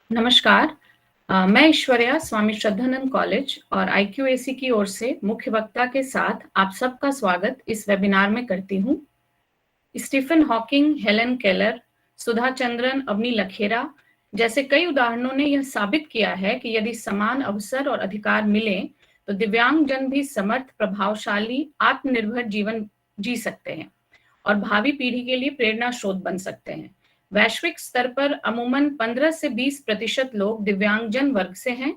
नमस्कार। मैं ऐश्वर्या स्वामी श्रद्धानंद कॉलेज और आईक्यूएसी की ओर से मुख्य वक्ता के साथ आप सबका स्वागत इस वेबिनार में करती हूँ। Stephen Hawking, Helen Keller, Sudha Chandran, Avani Lakhera जैसे कई उदाहरणों ने यह साबित किया है कि यदि समान अवसर और अधिकार मिले तो दिव्यांग जन भी समर्थ, प्रभावशाली, आत्मनिर्भर जीवन जी सकते हैं और भावी पीढ़ी के लिए प्रेरणा स्रोत बन सकते हैं। वैश्विक स्तर पर अमूमन 15 से 20% लोग दिव्यांगजन वर्ग से हैं।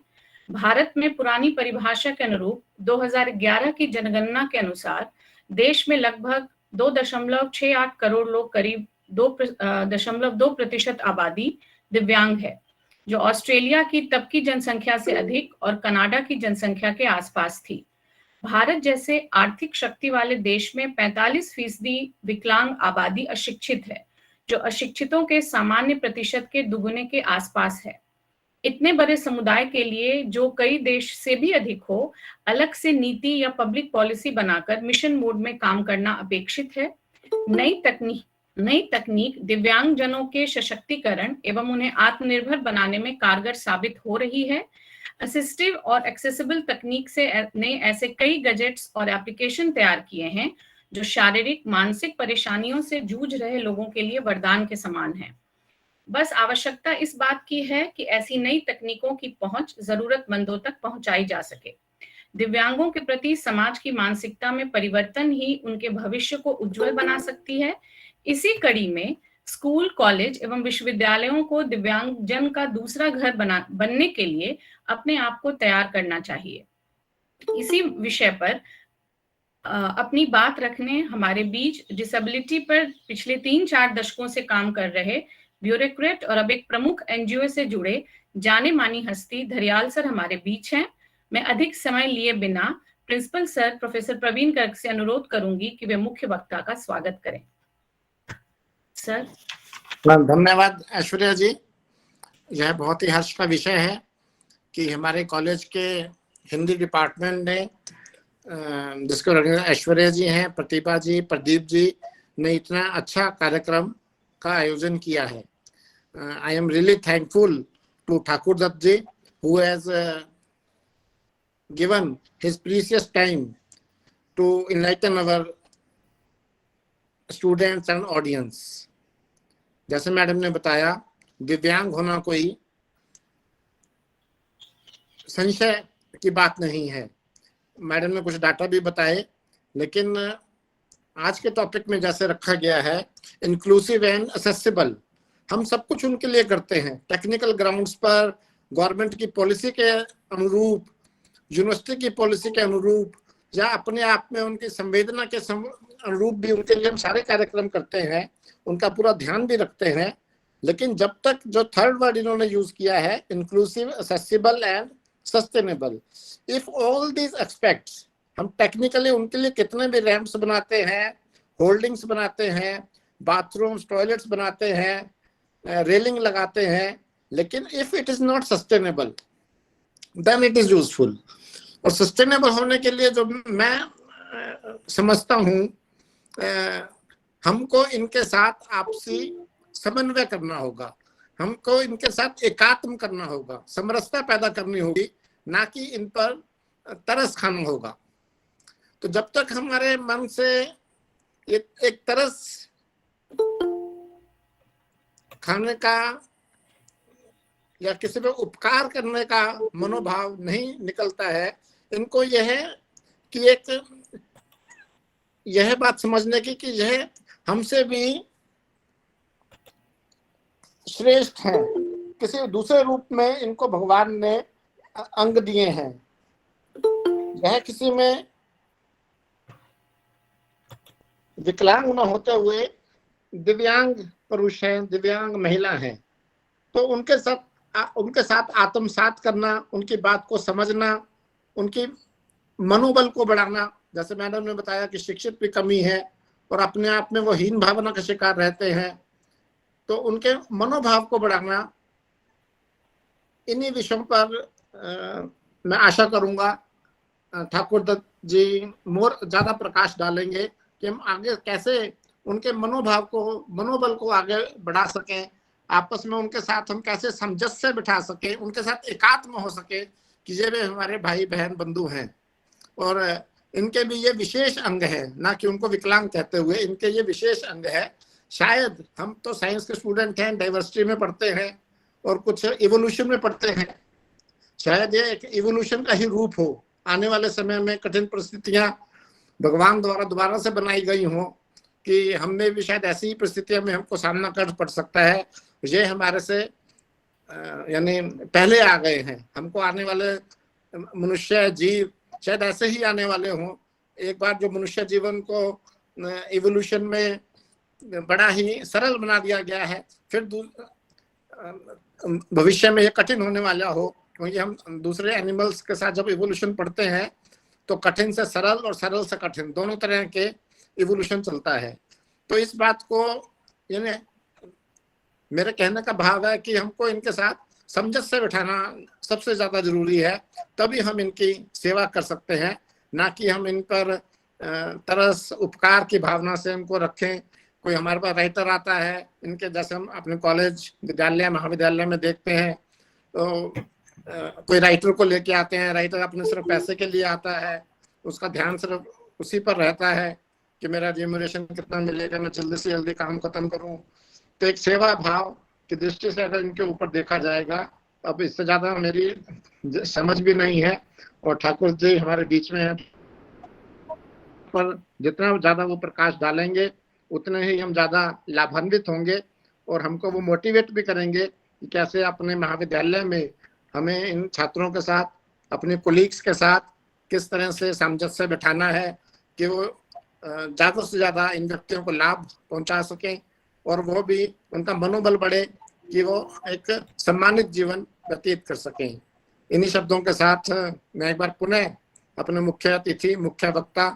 भारत में पुरानी परिभाषा के अनुरूप 2011 की जनगणना के अनुसार देश में लगभग 2.68 करोड़ लोग, करीब 2.2% आबादी दिव्यांग है, जो ऑस्ट्रेलिया की तब की जनसंख्या से अधिक और कनाडा की जनसंख्या के आसपास थी। भारत जैसे आर्थिक शक्ति वाले देश में 45% विकलांग आबादी अशिक्षित है, जो अशिक्षितों के सामान्य प्रतिशत के दुगुने के आसपास है। इतने बड़े समुदाय के लिए, जो कई देश से भी अधिक हो, अलग से नीति या पब्लिक पॉलिसी बनाकर मिशन मोड में काम करना अपेक्षित है। नई तकनीक दिव्यांगजनों के सशक्तिकरण एवं उन्हें आत्मनिर्भर बनाने में कारगर साबित हो रही है। असिस्टिव और एक्सेसिबल तकनीक ने ऐसे कई गैजेट्स और एप्लीकेशन तैयार किए हैं जो शारीरिक, मानसिक परेशानियों से जूझ रहे लोगों के लिए वरदान के समान है। बस आवश्यकता इस बात की है कि ऐसी नई तकनीकों की पहुंच जरूरतमंदों तक पहुंचाई जा सके। दिव्यांगों के प्रति समाज की मानसिकता में परिवर्तन ही उनके भविष्य को उज्जवल बना सकती है। इसी कड़ी में स्कूल, कॉलेज एवं विश्वविद्यालयों को दिव्यांगजन का दूसरा घर बनने के लिए अपने आप को तैयार करना चाहिए। इसी विषय पर अपनी बात रखने हमारे बीच डिसेबिलिटी पर पिछले 3-4 दशकों से काम कर रहे ब्यूरोक्रेट और अब एक प्रमुख एनजीओ से जुड़े जाने मानी हस्ती धरियाल सर हमारे बीच हैं। मैं अधिक समय लिए बिना principal sir professor Praveen Garg से अनुरोध करूंगी कि वे मुख्य वक्ता का स्वागत करें। सर। धन्यवाद ऐश्वर्या जी। यह बहुत ही हर्ष का विषय है कि हमारे कॉलेज के हिंदी डिपार्टमेंट ने, जिसके ऐश्वर्या जी हैं, प्रतिभा जी, प्रदीप जी ने इतना अच्छा कार्यक्रम का आयोजन किया है। I am really thankful to Thakur Dutt ji who has given his precious time to enlighten our students and audience. जैसे मैडम ने बताया, दिव्यांग होना कोई संशय की बात नहीं है। मैडम ने कुछ डाटा भी बताए, लेकिन आज के टॉपिक में जैसे रखा गया है इंक्लूसिव एंड एक्सेसिबल, हम सब कुछ उनके लिए करते हैं टेक्निकल ग्राउंड्स पर, गवर्नमेंट की पॉलिसी के अनुरूप, यूनिवर्सिटी की पॉलिसी के अनुरूप, या अपने आप में उनकी संवेदना के अनुरूप भी उनके लिए हम सारे कार्यक्रम करते हैं, उनका पूरा ध्यान भी रखते हैं। लेकिन जब तक जो थर्ड वर्ड इन्होंने यूज किया है, inclusive, accessible and sustainable, if all these aspects, हम टेक्निकली उनके लिए कितने भी रैंप्स बनाते हैं, होल्डिंग्स बनाते हैं, बाथरूम्स, टॉयलेट्स बनाते हैं, रेलिंग लगाते हैं, लेकिन if it is not sustainable then it is useful. और सस्टेनेबल होने के लिए जो मैं समझता हूँ, हमको इनके साथ आपसी समन्वय करना होगा, हमको इनके साथ एकात्म करना होगा, समरसता पैदा करनी होगी, ना कि इन पर तरस खाना होगा। तो जब तक हमारे मन से एक तरस खाने का या किसी पे उपकार करने का मनोभाव नहीं निकलता है, इनको यह बात समझने की कि यह हमसे भी श्रेष्ठ हैं, किसी दूसरे रूप में इनको भगवान ने अंग दिए हैं। यह किसी में विकलांग न होते हुए दिव्यांग पुरुष हैं, दिव्यांग महिला हैं, तो उनके साथ आत्मसात करना, उनकी बात को समझना, उनकी मनोबल को बढ़ाना। जैसे मैडम ने बताया कि शिक्षित भी कमी है और अपने आप में वो हीन भावना का शिकार रहते हैं, तो उनके मनोभाव को बढ़ाना, इन्हीं विषयों पर मैं आशा करूंगा ठाकुर दत्त जी ज्यादा प्रकाश डालेंगे कि हम आगे कैसे उनके मनोबल को आगे बढ़ा सकें, आपस में उनके साथ हम कैसे सामंजस्य बिठा सके, उनके साथ एकात्म हो सके कि ये भी हमारे भाई बहन बंधु हैं और इनके भी ये विशेष अंग है, ना कि उनको विकलांग कहते हुए, इनके ये विशेष अंग है। शायद हम तो साइंस के स्टूडेंट हैं, डाइवर्सिटी में पढ़ते हैं और कुछ इवोल्यूशन में पढ़ते हैं, शायद ये एक इवोल्यूशन का ही रूप हो। आने वाले समय में कठिन परिस्थितियां भगवान द्वारा दोबारा से बनाई गई हों कि हमने भी शायद ऐसी ही परिस्थितियों में हमको सामना कर पड़ सकता है। ये हमारे से यानी पहले आ गए हैं, हमको आने वाले मनुष्य जीव शायद ऐसे ही आने वाले हों। एक बार जो मनुष्य जीवन को इवोल्यूशन में बड़ा ही सरल बना दिया गया है, फिर भविष्य में ये कठिन होने वाला हो, क्योंकि हम दूसरे एनिमल्स के साथ जब इवोल्यूशन पढ़ते हैं तो कठिन से सरल और सरल से कठिन दोनों तरह के इवोल्यूशन चलता है। तो इस बात को यानी मेरे कहने का भाव है कि हमको इनके साथ सामंजस्य बिठाना सबसे ज्यादा जरूरी है, तभी हम इनकी सेवा कर सकते हैं, ना कि हम इन पर तरस उपकार की भावना से इनको रखें। कोई हमारे पास राइटर आता है, इनके जैसे हम अपने कॉलेज विद्यालय महाविद्यालय में देखते हैं, तो कोई राइटर को लेके आते हैं, राइटर अपने सिर्फ पैसे के लिए आता है, उसका ध्यान सिर्फ उसी पर रहता है कि मेरा रिम्यूनरेशन कितना मिलेगा, मैं जल्दी से जल्दी काम खत्म करूं। तो एक सेवा भाव की दृष्टि से अगर इनके ऊपर देखा जाएगा, अब इससे ज्यादा मेरी समझ भी नहीं है और ठाकुर जी हमारे बीच में है, पर जितना ज्यादा वो प्रकाश डालेंगे उतने ही हम ज्यादा लाभान्वित होंगे और हमको वो मोटिवेट भी करेंगे कि कैसे अपने महाविद्यालय में हमें इन छात्रों के साथ, अपने कोलीग्स के साथ किस तरह से सामंजस्य बिठाना है कि वो ज्यादा से ज्यादा इन व्यक्तियों को लाभ पहुंचा सकें और वो भी उनका मनोबल बढ़े कि वो एक सम्मानित जीवन व्यतीत कर सकें। इन्हीं शब्दों के साथ मैं एक बार पुनः अपने मुख्य अतिथि, मुख्य वक्ता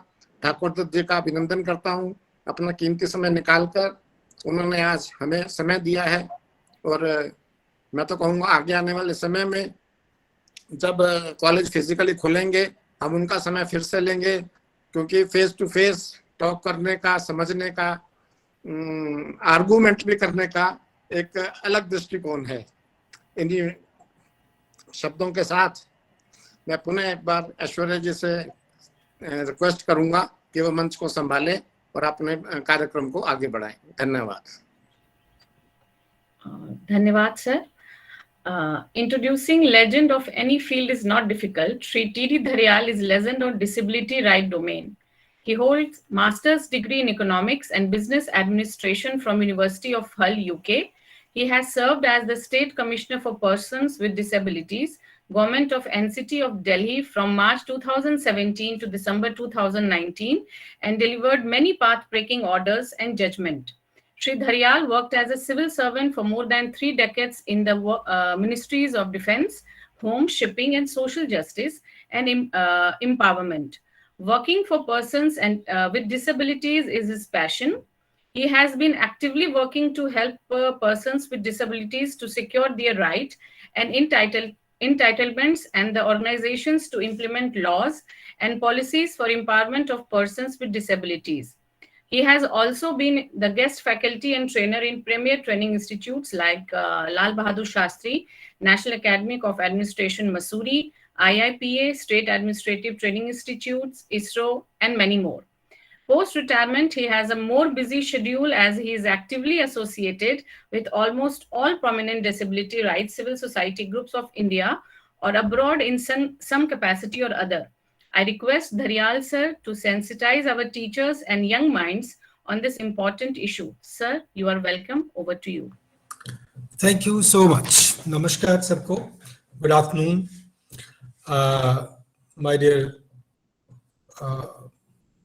ठाकुर दत्त जी का अभिनंदन करता हूँ। अपना कीमती समय निकालकर उन्होंने आज हमें समय दिया है और मैं तो कहूँगा आगे आने वाले समय में जब कॉलेज फिजिकली खुलेंगे हम उनका समय फिर से लेंगे, क्योंकि फेस टू फेस टॉक करने का, समझने का, आर्गुमेंट भी करने का एक अलग दृष्टिकोण है। इन्हीं शब्दों के साथ मैं पुनः एक बार ऐश्वर्या जी से रिक्वेस्ट करूंगा कि वो मंच को संभालें और अपने कार्यक्रम को आगे बढ़ाएं। धन्यवाद। धन्यवाद sir. Introducing legend of any field is not difficult. Shri T.D. Dharyal is legend on disability right domain. He holds master's degree in economics and business administration from University of Hull, UK. He has served as the State Commissioner for Persons with Disabilities, Government of NCT of Delhi from March 2017 to December 2019 and delivered many path-breaking orders and judgment. Shri Dharyal worked as a civil servant for more than 3 decades in the Ministries of Defense, Home, Shipping and Social Justice and Empowerment. Working for persons and with disabilities is his passion. He has been actively working to help persons with disabilities to secure their right and entitlements and the organizations to implement laws and policies for empowerment of persons with disabilities. He has also been the guest faculty and trainer in premier training institutes like Lal Bahadur Shastri, National Academy of Administration, Mussoorie, IIPA, State Administrative Training Institutes, ISRO, and many more. Post-retirement, he has a more busy schedule as he is actively associated with almost all prominent disability rights civil society groups of India or abroad in some capacity or other. I request Dharyal sir to sensitize our teachers and young minds on this important issue. Sir, you are welcome. Over to you. Thank you so much. Namaskar sabko. Good afternoon. My dear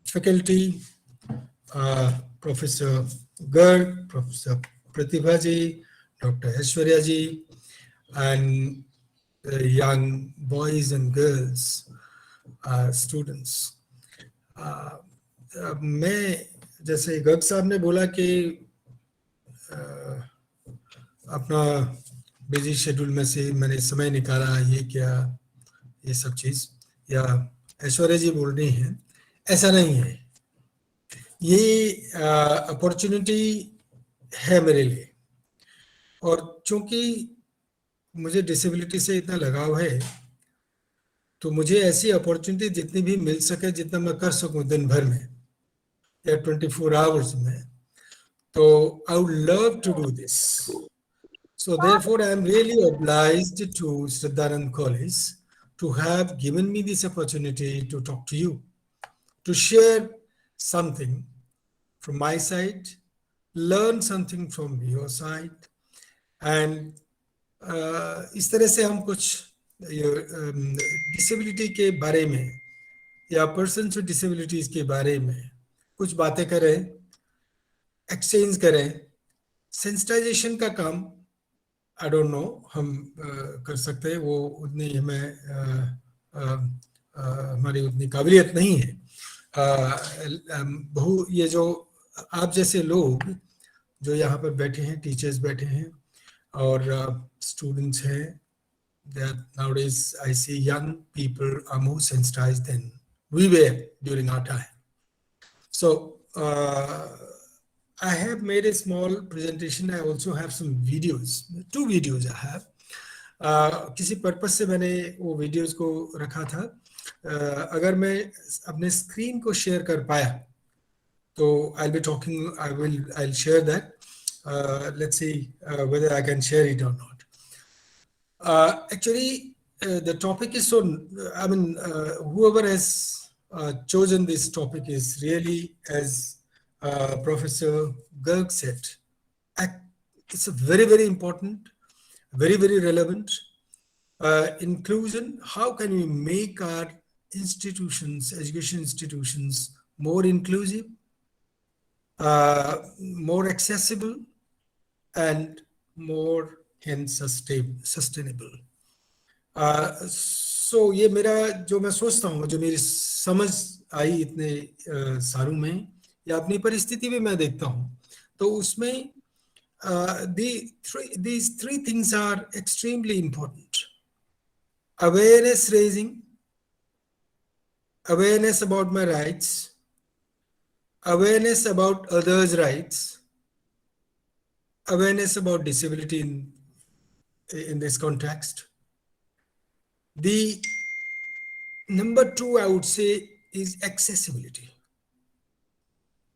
faculty, Professor Garg, Professor Pratibha ji, Dr. Aishwarya ji, and the young boys and girls, students. मैं जैसे गर्ग साहब ने बोला कि अपना busy schedule में से मैंने समय निकाला, ये क्या, ये सब चीज़, या ऐश्वर्या जी बोल रही हैं, ऐसा नहीं है। ये अपॉर्चुनिटी है मेरे लिए और चूंकि मुझे डिसेबिलिटी से इतना लगाव है, तो मुझे ऐसी अपॉर्चुनिटी जितनी भी मिल सके, जितना मैं कर सकूं दिन भर में या 24 आवर्स में, तो I would love to do this. So therefore, I am really obliged to Shraddhanand College to have given me this opportunity to talk to you, to share something from my side, learn something from your side, and इस तरह से हम कुछ disability के बारे में या persons with disabilities के बारे में कुछ बातें करें, एक्सचेंज करें. सेंसिटाइजेशन का काम आई डोंट नो हम कर सकते हैं, वो उतनी हमें हमारी उतनी काबिलियत नहीं है. ये जो आप जैसे लोग जो यहाँ पर बैठे हैं, टीचर्स बैठे हैं और स्टूडेंट्स हैं, nowadays I see young people are more sensitized than we were during our time. So I have made a small presentation. I also have some videos, 2 videos I have. किसी purpose से मैंने वो videos को रखा था. अगर मैं अपने स्क्रीन को शेयर कर पाया तो I'll share that. Let's see whether I can share it or not. Actually, the topic is so, I mean, whoever has chosen this topic is really, as Professor Garg said, it's a very, very important, very, very relevant. Inclusion, how can we make our institutions, education institutions, more inclusive, more accessible, and more hence sustainable. So ये मेरा जो मैं सोचता हूँ, जो मेरी समझ आई इतने सालों में या अपनी परिस्थिति में मैं देखता हूँ, तो उसमें these 3 things are extremely important. Awareness raising, awareness about my rights, awareness about others' rights, awareness about disability in this context. The number 2, I would say, is accessibility.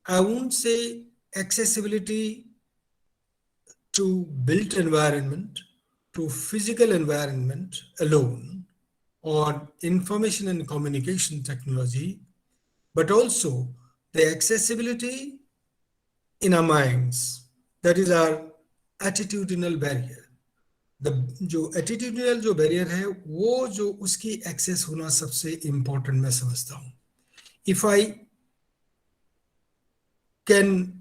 I won't say accessibility to built environment, to physical environment alone, or information and communication technology, but also the accessibility in our minds. That is our attitudinal barrier. जो attitudinal जो barrier है, वो जो उसकी access होना सबसे important मैं समझता हूँ. If I can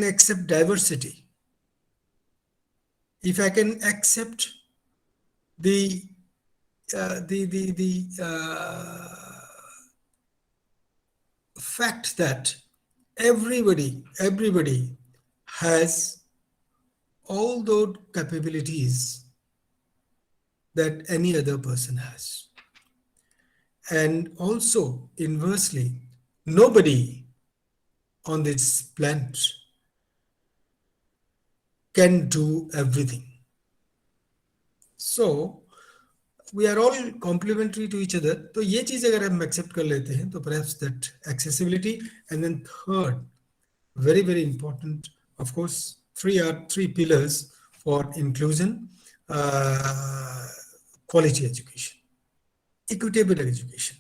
accept diversity, if I can accept the fact that everybody has all those capabilities that any other person has, and also inversely, nobody on this planet can do everything. So we are all complementary to each other. तो ये चीज अगर हम accept कर लेते हैं तो perhaps that accessibility, and then third, very, very important, of course, 3 pillars for inclusion: quality education, equitable education.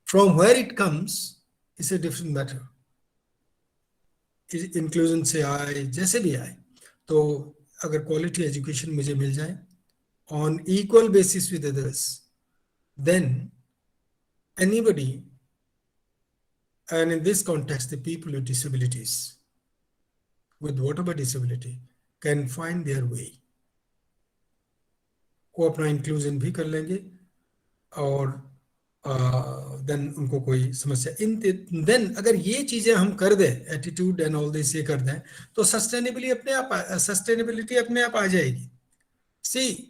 From where it comes is a different matter. Inclusion से आए, जैसे भी आए, तो अगर quality education मुझे मिल जाए on equal basis with others, then anybody, and in this context, the people with disabilities, with whatever disability, can find their way. वो अपना इंक्लूजन भी कर लेंगे और देन उनको कोई समस्या देन अगर ये चीजें हम कर दें, एटीट्यूड एंड ऑल दिस ये कर दें, तो सस्टेनेबिलिटी अपने आप आ जाएगी. सी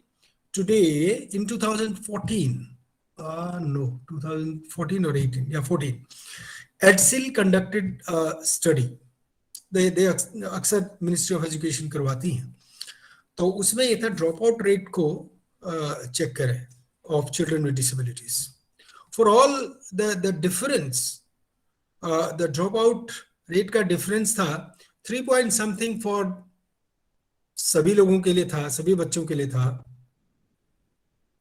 today in 2014, 2014 or 18, yeah, 14, EDSIL conducted a study दे अक्सर मिनिस्ट्री ऑफ एजुकेशन करवाती हैं, तो उसमें ये था ड्रॉप आउट रेट को चेक करें of children with disabilities. For all the difference, the drop out rate का डिफरेंस था 3 पॉइंट समथिंग फॉर सभी लोगों के लिए था, सभी बच्चों के लिए था.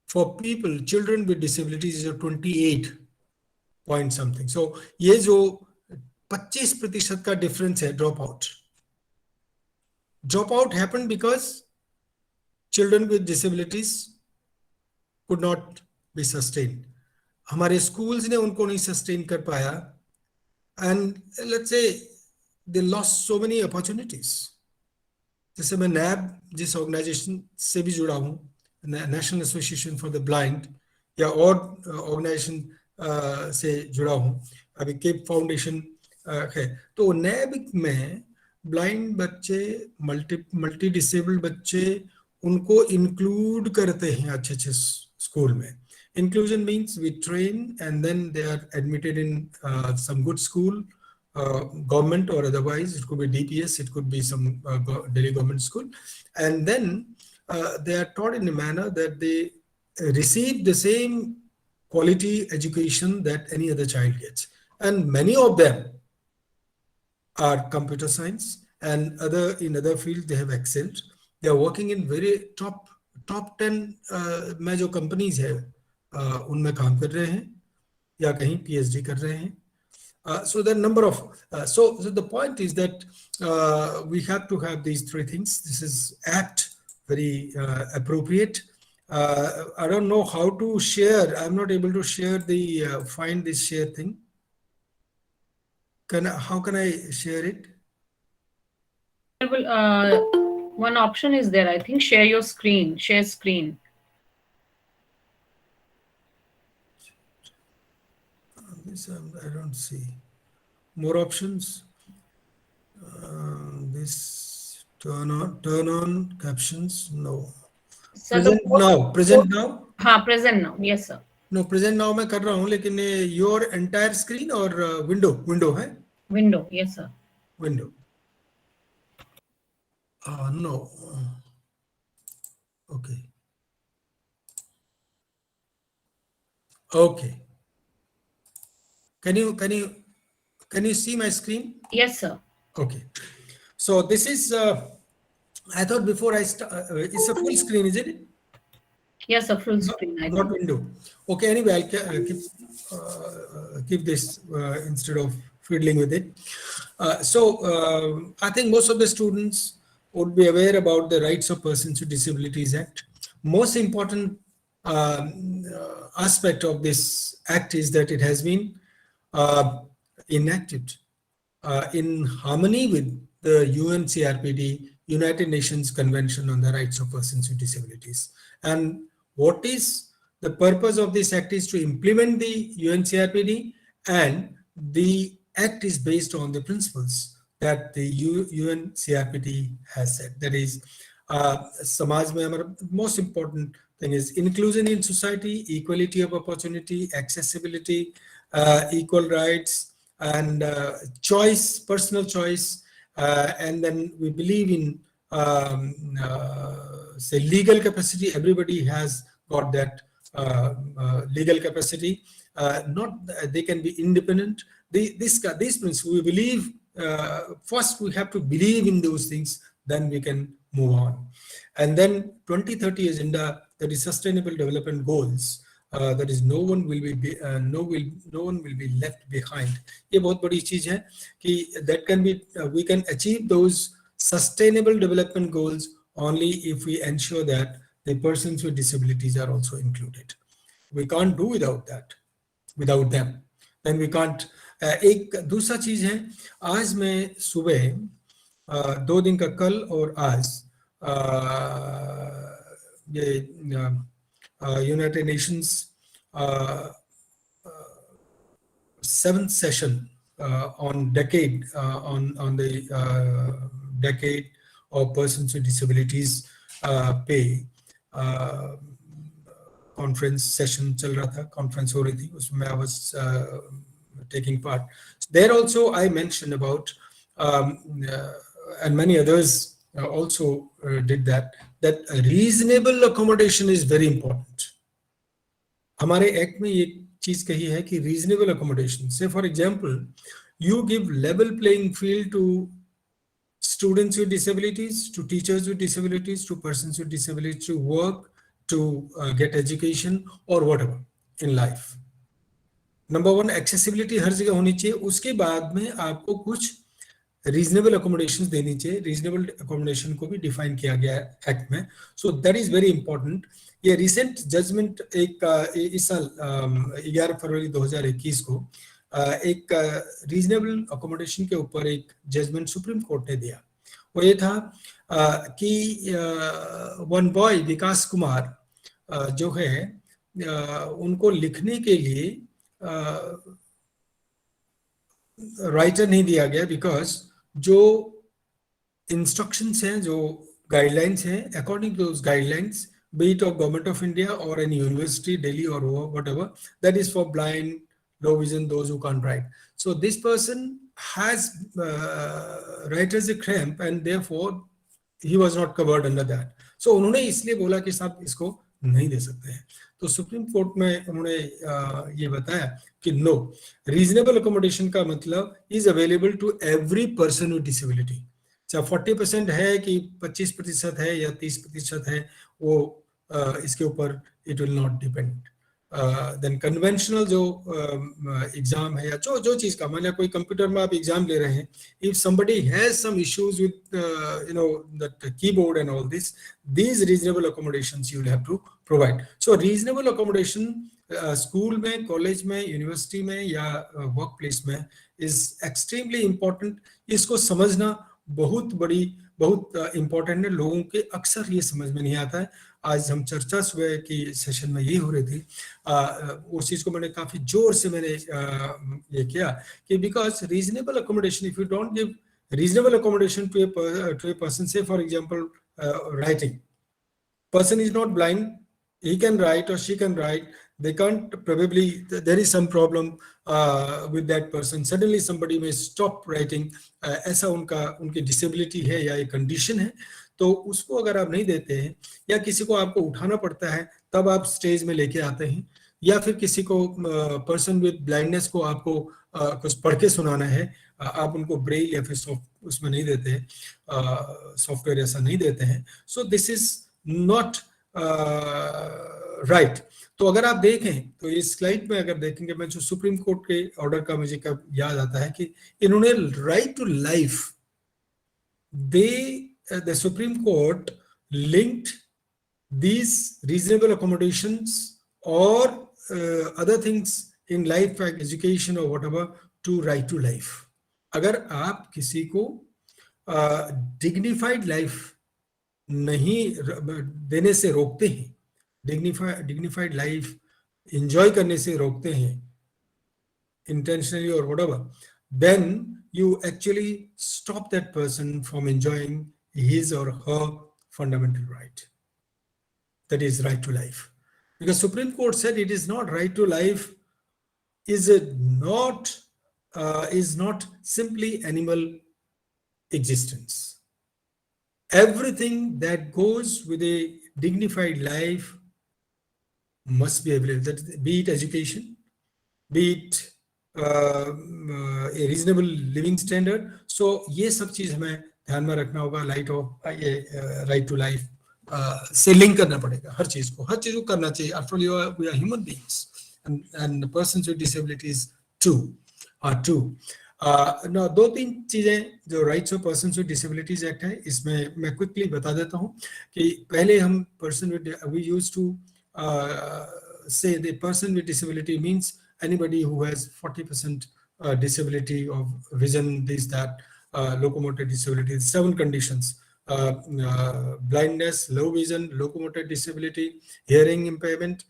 For people children with disabilities is 28 point something. So ये जो 25% का डिफरेंस है drop out happened because children with disabilities could not be sustain. हमारे स्कूल्स ने उनको नहीं सस्टेन कर पाया, and let's say they lost so many opportunities. जैसे मैं नैब जिस ऑर्गेनाइजेशन से भी जुड़ा हूँ, National Association for the Blind, या और ऑर्गेनाइजेशन से जुड़ा हूँ, अभी केप फाउंडेशन है, तो नैब में ब्लाइंड बच्चे, मल्टी डिसेबल्ड बच्चे, उनको इंक्लूड करते हैं अच्छे अच्छे स्कूल में. Inclusion means we train and then they are admitted in some good school, government or otherwise. It could be DPS, it could be some Delhi government school, and then they are taught in a manner that they receive the same quality education that any other child gets. And many of them are computer science and in other fields they have excelled. They are working in very top 10 में जो companies है उनमें काम कर रहे हैं या कहीं PhD कर रहे हैं. So the number of so the point is that we have to have these three things. This is apt, very appropriate. I don't know how to share. I'm not able to share the find this share thing. How can I share it? One option is there, I think. Share your screen. Share screen. This I don't see. More options. This turn on captions. No. Present now. हाँ, present now. Yes sir. No, present now मैं कर रहा हूँ, लेकिन your entire screen और window है? Window, yes sir. Window. No. Okay. Can you see my screen? Yes sir. Okay. So this is I thought before I start it's a full screen, isn't it? Yes sir, full screen. Not window. Okay, anyway, I'll keep this instead of fiddling with it. So I think most of the students would be aware about the Rights of Persons with Disabilities Act. Most important aspect of this act is that it has been enacted in harmony with the UNCRPD, United Nations Convention on the Rights of Persons with Disabilities. And what is the purpose of this act is to implement the UNCRPD, and the act is based on the principles that the UNCRPD has set. That is, Samaj mein hamara most important thing is inclusion in society, equality of opportunity, accessibility, equal rights, and choice, personal choice, and then we believe in say legal capacity. Everybody has got that legal capacity. Not they can be independent. These principles we believe. First, we have to believe in those things, then we can move on. And then 2030 agenda, that is Sustainable Development Goals. That is no one will be left behind. ये बहुत बड़ी चीज है कि that can be we can achieve those sustainable development goals only if we ensure that the persons with disabilities are also included. We can't do without that, without them. Then we can't. एक दूसरा चीज है, आज मैं सुबह 2 दिन का कल और आज ये United Nations 7th session on decade on the decade of persons with disabilities pay conference session चल रहा था, conference हो रही थी, उसमें I was taking part. There also I mentioned about and many others also did that reasonable accommodation is very important. हमारे act में ये चीज कही है कि reasonable accommodation, say for example you give level playing field to students with disabilities, to teachers with disabilities, to persons with disabilities, to work, to get education or whatever in life. Number 1 accessibility हर जगह होनी चाहिए, उसके बाद में आपको कुछ reasonable accommodation देनी चाहिए. रीजनेबल अकोमोडेशन को भी डिफाइन किया गया है एक्ट में. So that is very important. ये रिसेंट जजमेंट एक इस साल 11 फरवरी 2021 को एक रीजनेबल अकोमोडेशन के ऊपर एक जजमेंट सुप्रीम कोर्ट ने दिया. वो ये था कि वन बॉय विकास कुमार जो है उनको लिखने के लिए राइटर नहीं दिया गया, बिकॉज जो इंस्ट्रक्शंस हैं, जो गाइडलाइंस हैं, according to those guidelines, be it of government of India or any university, Delhi or whatever, that is for blind, low vision, those who can't write. So this person has writer's cramp and therefore he was not covered under that. So उन्होंने इसलिए बोला कि साहब इसको नहीं दे सकते हैं. तो सुप्रीम कोर्ट में उन्होंने ये बताया कि नो, रीजनेबल अकोमोडेशन का मतलब is available to every person with disability. चाहे 40% है कि 25% है या 30% है, वो इसके ऊपर it will not depend. Then conventional जो एग्जाम है या जो चीज का, मान लिया कोई कंप्यूटर में आप एग्जाम ले रहे हैं, if somebody has some issues with you know that keyboard and all this, these reasonable accommodations you will have to provide. So reasonable accommodation school में, कॉलेज में, यूनिवर्सिटी में या वर्क प्लेस में इज एक्सट्रीमली इम्पोर्टेंट. इसको समझना बहुत important है. लोगों के अक्सर ये समझ में नहीं आता है. आज हम चर्चा सुबह की सेशन में ये हो रही थी, उस चीज को मैंने काफी जोर से मैंने ये किया कि because reasonable accommodation, if you don't give reasonable accommodation to a person, say for example writing, person is not blind, he can write or she can write, they can't, probably there is some problem with that person, suddenly somebody may stop writing, ऐसा उनकी disability है या एक condition है, तो उसको अगर आप नहीं देते हैं या किसी को आपको उठाना पड़ता है तब आप स्टेज में लेके आते हैं, या फिर किसी को पर्सन विद ब्लाइंडनेस को आपको कुछ पढ़ के सुनाना है, आप उनको ब्रेल या फिर उसमें नहीं देते, सॉफ्टवेयर ऐसा नहीं देते हैं. So this is not right. तो अगर आप देखें तो इस स्लाइड में अगर देखेंगे, मैं जो सुप्रीम कोर्ट के ऑर्डर का मुझे कब याद आता है कि इन्होंने right to life, the Supreme Court linked these reasonable accommodations or other things in life like education or whatever to right to life. अगर आप किसी को dignified life नहीं देने से रोकते हैं, dignified life enjoy करने से रोकते हैं intentionally or whatever, then you actually stop that person from enjoying his or her fundamental right, that is right to life. Because Supreme Court said it is not right to life, is not simply animal existence. Everything that goes with a dignified life must be available, that be it education, be it a reasonable living standard. So ये सब चीज हमें ध्यान में रखना होगा. Right to life से link करना पड़ेगा हर चीज को करना चाहिए. After all we are human beings and persons with disabilities too. ना 2-3 चीजें जो rights of persons with disabilities act है, इसमें मैं क्विकली बता देता हूं कि पहले हम person with, we used to say the person with disability means anybody who has 40% disability of vision, this, that, locomotor disability, 7 conditions, blindness, low vision, locomotor disability, hearing impairment,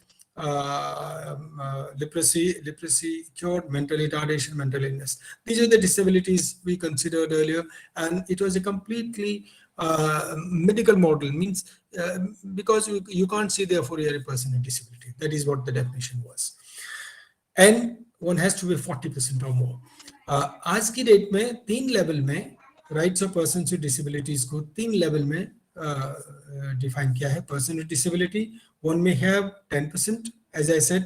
leprosy cured, mental retardation, mental illness. These are the disabilities we considered earlier, and it was a completely medical model, means because you can't see therefore you are a person with disability. That is what the definition was. And one has to be 40% or more. आज की date में 3 level में rights of person with disabilities को 3 level में define किया है. Person with disability, one में have 10%, as I said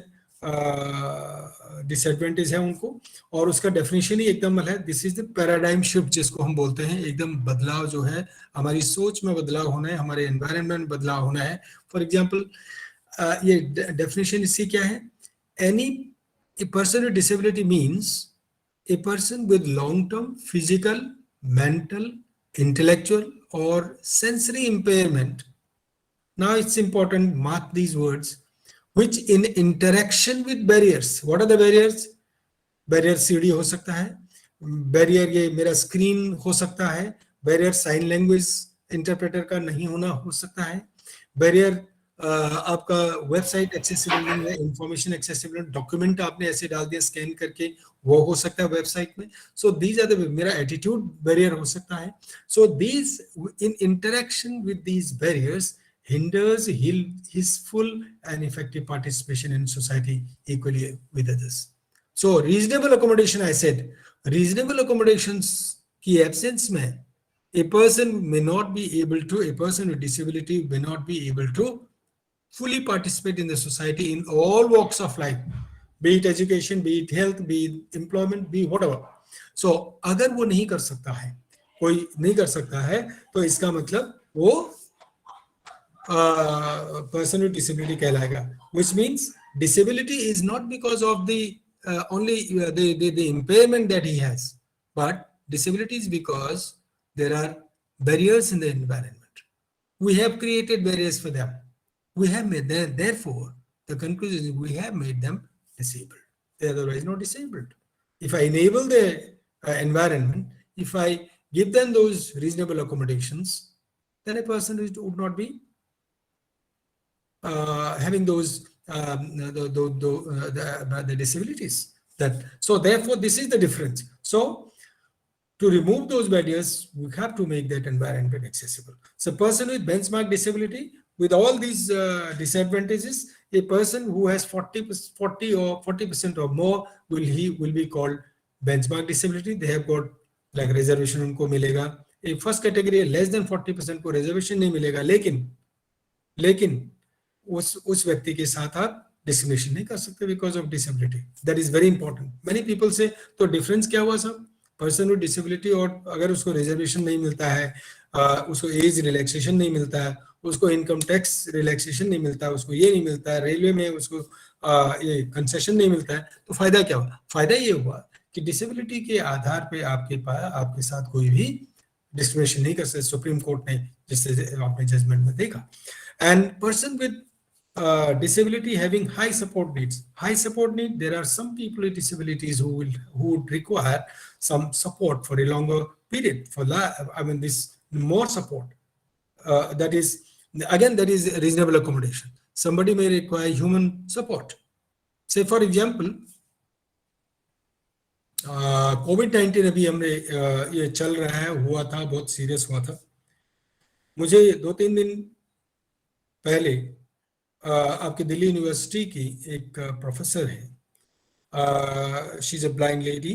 disadvantage है उनको, और उसका डेफिनेशन ही एकदम है, this is the paradigm shift जिसको हम बोलते हैं. एकदम बदलाव जो है, हमारी सोच में बदलाव होना है, हमारे एनवायरनमेंट में बदलाव होना है. फॉर एग्जांपल ये डेफिनेशन इसकी क्या है? Any A person with disability means a person with long-term physical, mental, intellectual or sensory impairment. Now it's important, mark these words, which in interaction with barriers. What are the barriers? Barrier सीढ़ी हो सकता है, barrier ये मेरा screen हो सकता है, barrier sign language interpreter का नहीं होना हो सकता है, barrier आपका वेबसाइट एक्सेसिबल नहीं है, इंफॉर्मेशन एक्सेसिबल, डॉक्यूमेंट आपने ऐसे डाल दिया स्कैन करके, वो हो सकता है वेबसाइट में. सो दीज आर द, मेरा एटीट्यूड बैरियर हो सकता है. So these in interaction with these barriers hinders his full and effective participation in society equally with others. So reasonable accommodation, I said, reasonable accommodations की absence में a person with disability may not be able to fully participate in the society in all walks of life, be it education, be it health, be it employment, be whatever. So अगर वो नहीं कर सकता है, कोई नहीं कर सकता है, तो इसका मतलब वो person with disability कहलाएगा, which means disability is not because of the only the impairment that he has, but disability is because there are barriers in the environment. We have created barriers for them. We have made them, therefore, the conclusion is we have made them disabled. They are otherwise not disabled. If I enable the environment, if I give them those reasonable accommodations, then a person would not be having those the disabilities. So therefore, this is the difference. So to remove those barriers, we have to make that environment accessible. So person with benchmark disability, with all these disadvantages, a person who has 40% or more will be called benchmark disability. They have got like reservation उनको मिलेगा. A first category less than 40% को reservation नहीं मिलेगा, लेकिन उस व्यक्ति के साथ आप डिस्क्रिमिनेशन नहीं कर सकते because of disability. That is very important. Many people से तो डिफरेंस क्या हुआ सब? पर्सन विद डिसेबिलिटी, और अगर उसको रिजर्वेशन नहीं मिलता है, उसको एज रिलैक्सेशन नहीं मिलता है, उसको इनकम टैक्स रिलैक्सेशन नहीं मिलता है, उसको ये नहीं मिलता है, रेलवे में उसको ये कंसेशन नहीं मिलता है, तो फायदा क्या हुआ? फायदा ये हुआ कि डिसेबिलिटी के आधार पे आपके साथ कोई भी डिस्क्रिमिनेशन नहीं कर सकते. सुप्रीम कोर्ट ने जिससे आपने जजमेंट में देखा. And person with disability having high support needs. High support need, there are some people with disabilities who would require some support for a longer period. For that, I mean, this more support. That is, again, that is reasonable accommodation. Somebody may require human support. Say, for example, COVID-19 अभी हमने ये चल रहा है, हुआ था, बहुत serious हुआ था. मुझे 2-3 दिन पहले आपकी दिल्ली यूनिवर्सिटी की एक प्रोफेसर है, she is a blind lady,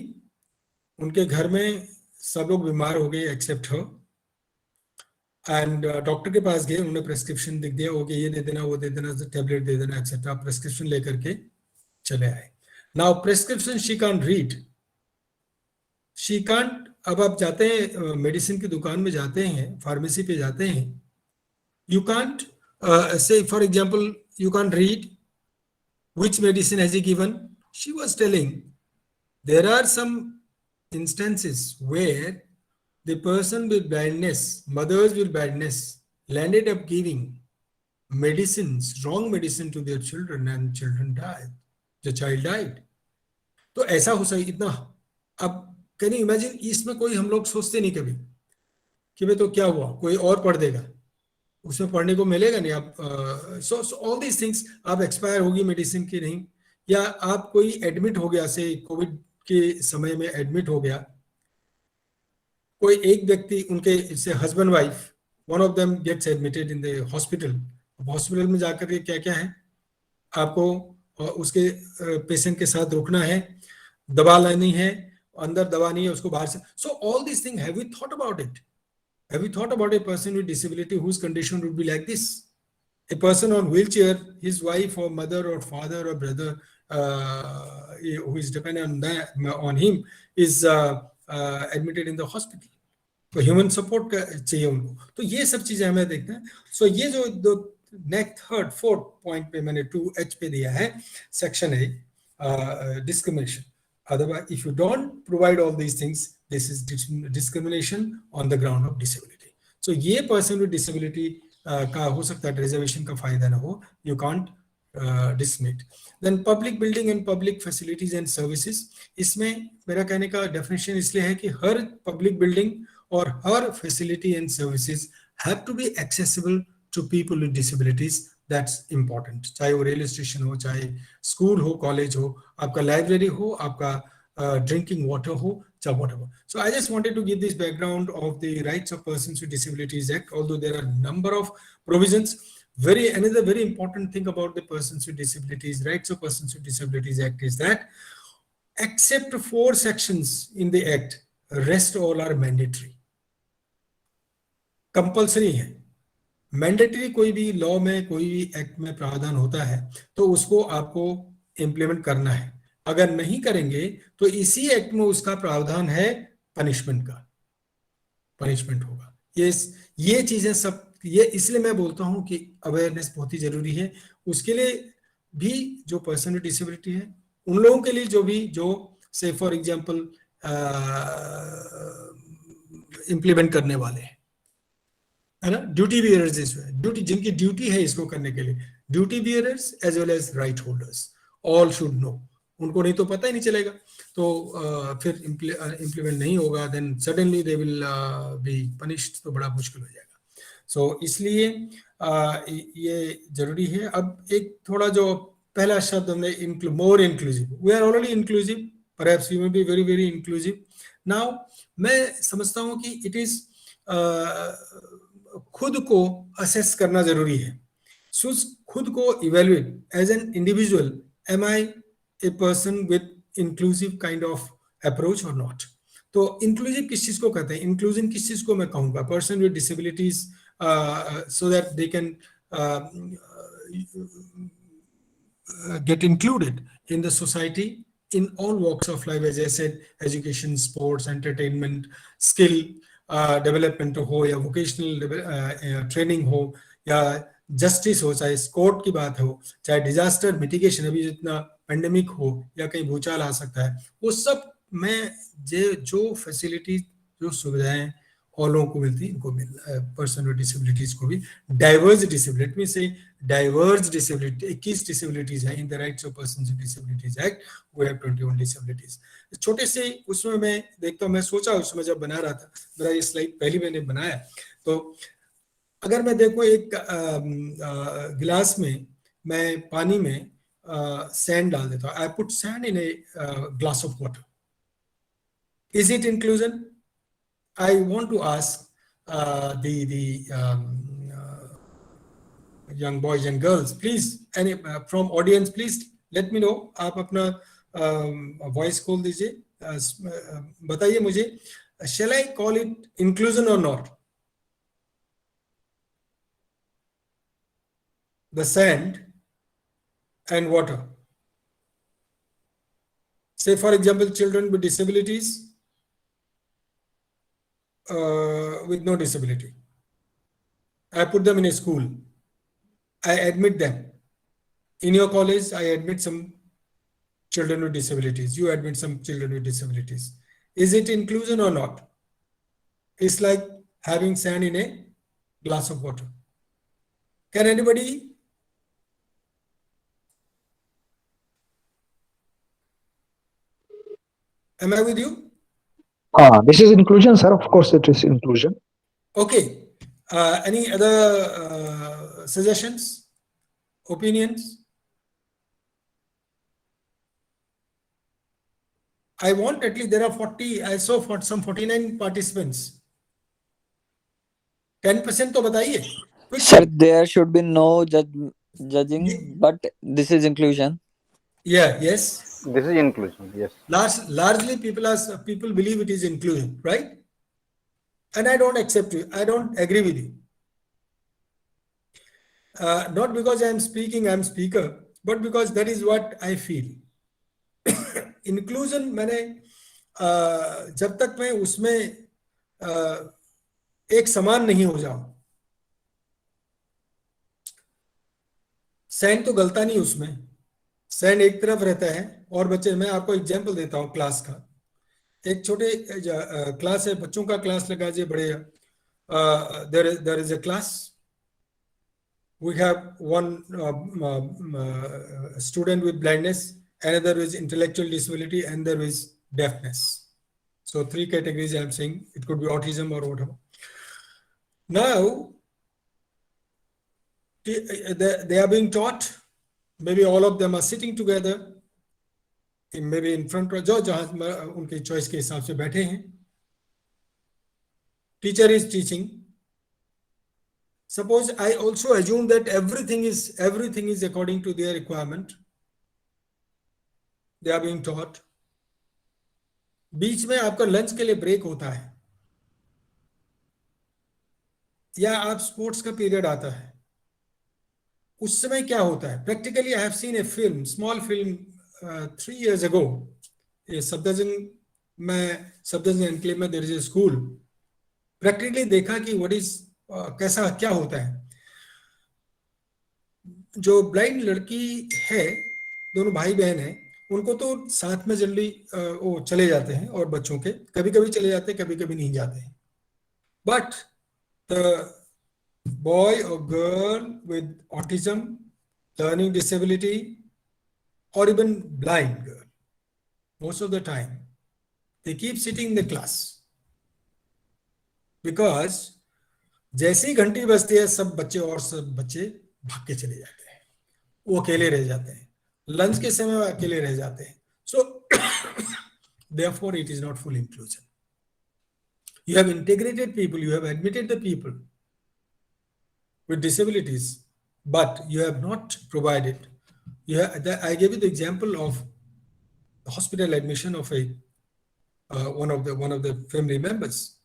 उनके घर में सब लोग बीमार हो गए एक्सेप्ट हर, एंड डॉक्टर के पास गए, उन्होंने प्रेस्क्रिप्शन लिख दिया, ओके ये दे देना, वो दे देना, टैबलेट दे देना एक्सेट्रा. प्रेस्क्रिप्शन लेकर के चले आए. Now prescription she can't read, she can't. अब आप जाते हैं मेडिसिन की दुकान में जाते हैं, फार्मेसी पे जाते हैं, you can't say for example, you can't read which medicine has he given. She was telling there are some instances where the person with blindness, mothers with blindness, landed up giving medicines, wrong medicine to their children, and children died. The child died. तो ऐसा हो सकता इतना. अब can you imagine, इसमें कोई हम लोग सोचते नहीं कभी कि भाई तो क्या हुआ, कोई और पढ़ देगा, उसमें पढ़ने को मिलेगा नहीं. आप सो ऑल दीज थिंग्स, आप एक्सपायर होगी मेडिसिन की नहीं, या आप कोई एडमिट हो गया, से कोविड के समय में एडमिट हो गया कोई एक व्यक्ति, उनके से husband wife, one of them gets admitted in the hospital. Hospital में जाकर के क्या क्या है, आपको उसके पेशेंट के साथ रुकना है, दवा लेनी है, अंदर दवा नहीं है उसको बाहर से. So all these things, have we thought about it? Have you thought about a person with disability whose condition would be like this? A person on wheelchair, his wife or mother or father or brother who is dependent on him is admitted in the hospital. तो human support चाहिए उनको. तो ये सब चीजें हमें देखना है. सो ये जो दो नेक्स्ट थर्ड फोर्थ पॉइंट पे मैंने 2H पे दिया है, सेक्शन है discrimination. Otherwise, if you don't provide all these things, this is discrimination on the ground of disability. So ये person with disability का हो सकता है reservation का फायदा ना हो, you can't discriminate. Then public building and public facilities and services, इसमें मेरा कहने का definition इसलिए है कि हर public building और हर facility and services have to be accessible to people with disabilities. That's important. चाहे वो रेलवे स्टेशन हो, चाहे स्कूल हो, कॉलेज हो, आपका लाइब्रेरी हो, आपका ड्रिंकिंग वाटर हो, चाहे whatever. So I just wanted to give this background of the Rights of Persons with Disabilities Act, although there are a number of provisions. Another very important thing about the Persons with Disabilities, Rights of Persons with Disabilities Act is that except 4 sections in the act, rest all are mandatory. Compulsory है. Mandatory कोई भी law में, कोई भी act में प्रावधान होता है तो उसको आपको इंप्लीमेंट करना है. अगर नहीं करेंगे तो इसी एक्ट में उसका प्रावधान है पनिशमेंट का, पनिशमेंट होगा. ये चीजें सब, ये इसलिए मैं बोलता हूं कि अवेयरनेस बहुत ही जरूरी है. उसके लिए भी जो पर्सन विद डिसेबिलिटी है उन लोगों के लिए जो से फॉर एग्जांपल इंप्लीमेंट करने वाले हैं, है ना, ड्यूटी बियरर्स, इसमें ड्यूटी जिनकी ड्यूटी है इसको करने के लिए, duty bearers as well as right holders, all should know. उनको नहीं तो पता ही नहीं चलेगा, तो फिर इम्प्लीमेंट नहीं होगा, then suddenly they will be punished, तो बड़ा मुश्किल हो जाएगा. सो इसलिए ये जरूरी है. अब एक थोड़ा जो पहला शब्द हमने more inclusive, we are already inclusive, perhaps you may be very very inclusive. Now मैं समझता हूँ कि इट इज खुद को असेस करना जरूरी है. खुद को evaluate as an individual, am I a person with inclusive kind of approach और नॉट. तो इंक्लूसिव किस चीज को कहते हैं, इंक्लूजन किस चीज को मैं कहूंगा, person with disabilities, so that they can get included in the society in all walks of life, as I said, education, sports, entertainment, skill development हो या वोकेशनल ट्रेनिंग हो या जस्टिस हो, चाहे कोर्ट की बात हो, चाहे डिजास्टर मिटिगेशन, अभी जितना पेंडेमिक हो या कहीं भूचाल आ सकता है, वो सब में जो फैसिलिटी, जो सुविधाएं और लोगों को मिलती है, इनको पर्सन विद डिसेबिलिटीज को भी. डाइवर्स डिसेबिलिटी में से डाइवर्स डिसेबिलिटी 21 डिसेबिलिटीज है in the rights of person with disabilities act. We have 21 disabilities. छोटे से उसमें मैं देखता हूँ, मैं सोचा उसमें जब बना रहा था, मेरा ये स्लाइड पहली मैंने बनाया, तो अगर मैं देखो एक गिलास में मैं पानी में सैंड डाल देता हूँ, I put sand in a glass of water, is it inclusion? I want to ask the young boys and girls, please, any from audience, please let me know. आप अपना voice खोल दीजिए, बताइए मुझे, shall I call it inclusion or not? The sand and water. Say for example, children with disabilities, with no disability. I put them in a school. I admit them. In your college, I admit some children with disabilities. You admit some children with disabilities. Is it inclusion or not? It's like having sand in a glass of water. Can anybody? Am I with you? This is inclusion, sir. Of course, it is inclusion. Okay. Any other suggestions, opinions? I want at least, there are 40, I saw for some 49 participants. 10% तो बताइए. Sir, there should be no judging, but this is inclusion. Yeah, yes. This is inclusion. Yes. Largely people believe it is inclusion, right? And I don't accept you. I don't agree with you. Not because I'm speaker, but because that is what I feel. Inclusion मैंने जब तक मैं उसमें एक समान नहीं हो जाऊं, सैंड तो गलता नहीं उसमें, सैंड एक तरफ रहता है और बच्चे, मैं आपको एग्जांपल देता हूं क्लास का। एक छोटे क्लास है, बच्चों का क्लास लगा जे बड़े, there is a class. We have one student with blindness, another with intellectual disability, and there is deafness. So 3 categories I'm saying. It could be autism or whatever. Now, they are being taught. Maybe all of them are sitting together, maybe in front of जहाँ उनके choice के हिसाब से बैठे हैं. Teacher is teaching. Suppose I also assume that everything is according to their requirement. They are being taught. बीच में आपका lunch के लिए ब्रेक होता है या आप स्पोर्ट्स का पीरियड आता है, उस समय क्या होता है? Practically, I have seen a film, small film, 3 years ago. Safdarjung enclave में there is a school. Practically देखा कि what is कैसा क्या होता है. जो ब्लाइंड लड़की है, दोनों भाई बहन हैं, उनको तो साथ में जल्दी वो चले जाते हैं, और बच्चों के कभी कभी चले जाते हैं, कभी कभी नहीं जाते हैं. But the boy or girl with autism, learning disability, or even blind girl, most of the time they keep sitting in the class, because जैसे ही घंटी बजती है सब बच्चे भाग के चले जाते हैं, वो अकेले रह जाते हैं, लंच के समय वो अकेले रह जाते हैं. So therefore it is not full inclusion. You have integrated people, you have admitted the people with disabilities, but you have not provided. I gave you the example of hospital admission of one of the family members.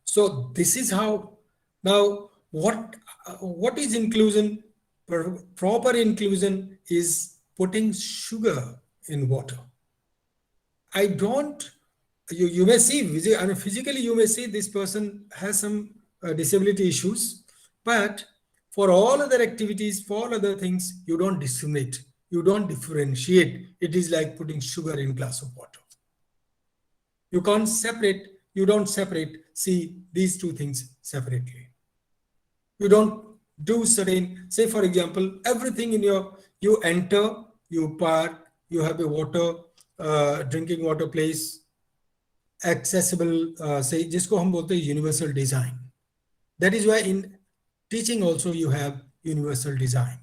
So this is how. Now what is inclusion? Proper inclusion is putting sugar in water. I don't. You may see, I mean, physically you may see this person has some disability issues, but for all other activities, for all other things, you don't discriminate, you don't differentiate. It is like putting sugar in a glass of water. You can't separate, you don't separate, see these two things separately. You don't do certain, say for example, everything in you enter, you park, you have a water, drinking water place, accessible, say जिसको हम बोलते हैं universal design. That is why in teaching also you have universal design.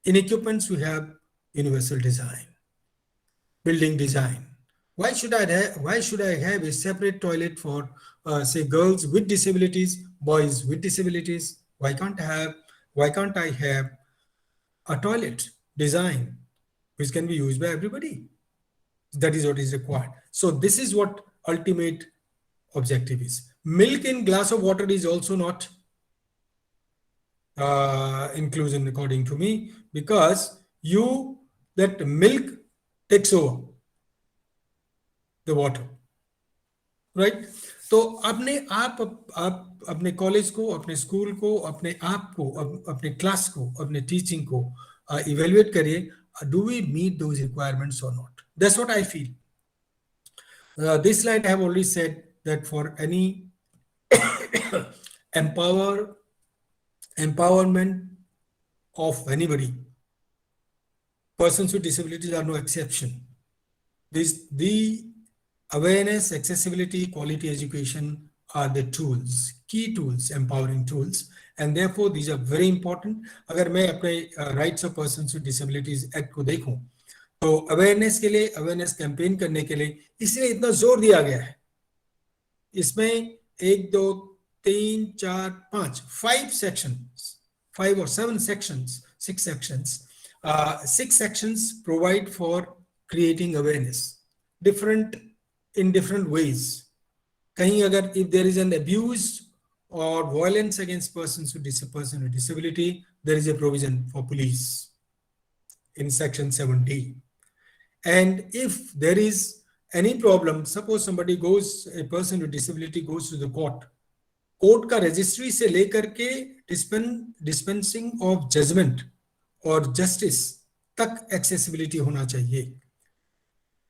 In equipments we have universal design. Building design. Why should I have a separate toilet for say girls with disabilities, boys with disabilities? Why can't I have a toilet design which can be used by everybody? That is what is required. So this is what ultimate objective is. Milk in glass of water is also not inclusion according to me, because that milk takes over the water, right? तो आप अपने college को, अपने school को, अपने आप को, अपने क्लास को, अपने टीचिंग को इवेल्युएट करिए. Do we meet those requirements or not? That's what I feel. This slide I have already said that for any empowerment of anybody, persons with disabilities are no exception. The awareness, accessibility, quality education are the tools, key tools, empowering tools, and therefore these are very important. अगर मैं अपने Rights of Persons with Disabilities Act को देखूं, तो awareness के लिए, awareness campaign करने के लिए इसलिए इतना जोर दिया गया है. इसमें 1, 2, 3, 4, 5 sections, 5 or 7 sections, 6 sections 6 sections provide for creating awareness, in different ways. Kahin agar if there is an abuse or violence against persons with disability, there is a provision for police in section 70. And if there is any problem, suppose a person with disability goes to the court का registry से लेकर के dispensing of judgement और justice तक accessibility होना चाहिए.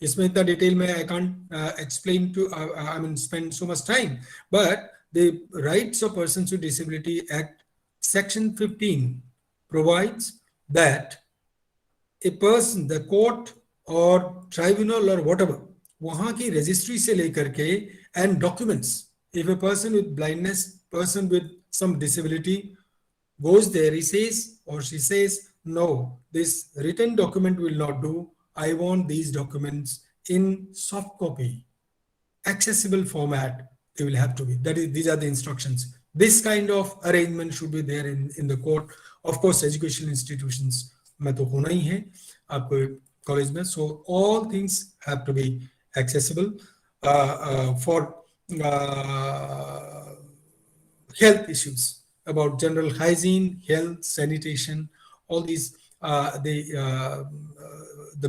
इसमें इतना डिटेल में I can't explain to I mean spend so much time, but the rights of persons with disability act section 15 provides that a person, the court or tribunal or whatever, वहां की registry से लेकर के and documents, if a person with blindness, person with some disability goes there, he says or she says, no, this written document will not do. I want these documents in soft copy, accessible format. They will have to be. These are the instructions. This kind of arrangement should be there in the court. Of course, educational institutions में तो होना ही है आपको college में. So all things have to be accessible for health issues about general hygiene, health, sanitation, all these. The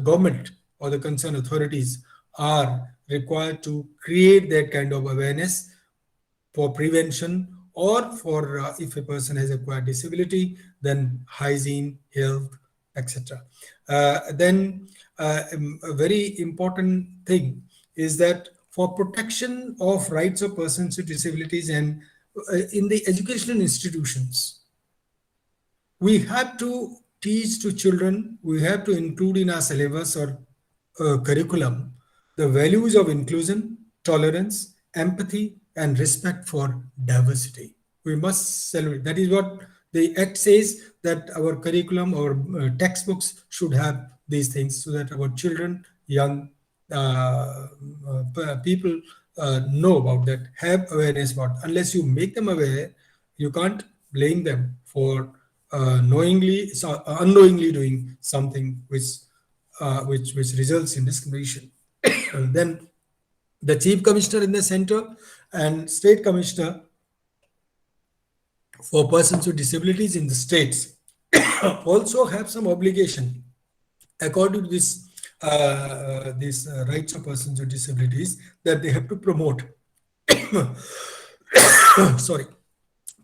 government or the concerned authorities are required to create that kind of awareness for prevention or for if a person has acquired disability, then hygiene, health, etc. Then a very important thing is that for protection of rights of persons with disabilities and in the educational institutions, we have to teach to children, we have to include in our syllabus or curriculum the values of inclusion, tolerance, empathy, and respect for diversity. We must celebrate. That is what the Act says, that our curriculum or textbooks should have these things so that our children, young people know about that, have awareness about. Unless you make them aware, you can't blame them for unknowingly doing something which results in discrimination. Then the Chief Commissioner in the center and State Commissioner for persons with disabilities in the states also have some obligation according to this rights of persons with disabilities that they have to promote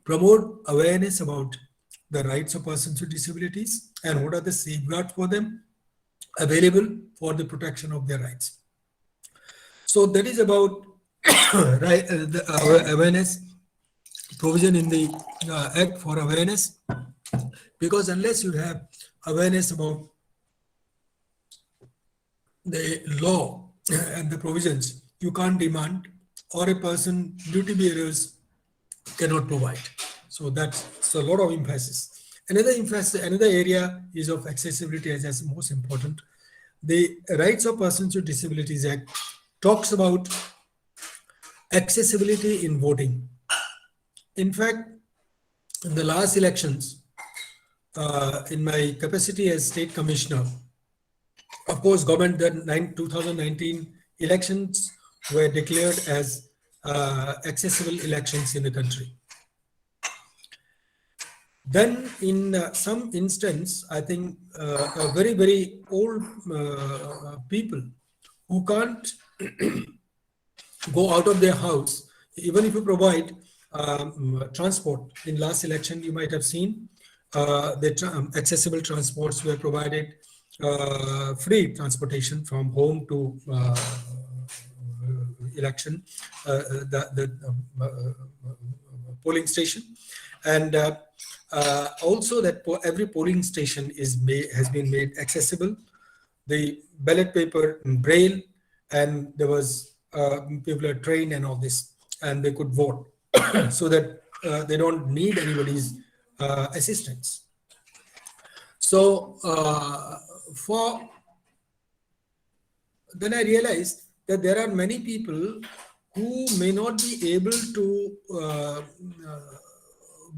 promote awareness about the rights of persons with disabilities and what are the safeguards for them available for the protection of their rights. So that is about the awareness provision in the Act for awareness, because unless you have awareness about the law and the provisions, you can't demand, or a person, duty bearers cannot provide. So that's a lot of emphasis. Another area is of accessibility as most important. The Rights of Persons with Disabilities Act talks about accessibility in voting. In fact, in the last elections, in my capacity as State Commissioner, of course, government, the 2019 elections were declared as accessible elections in the country. Then in some instance, I think a very, very old people who can't go out of their house, even if you provide transport. In last election, you might have seen the accessible transports were provided, free transportation from home to election, the polling station, and also that every polling station has been made accessible. The ballot paper in Braille, and there was people are trained and all this, and they could vote so that they don't need anybody's assistance. So then I realized that there are many people who may not be able to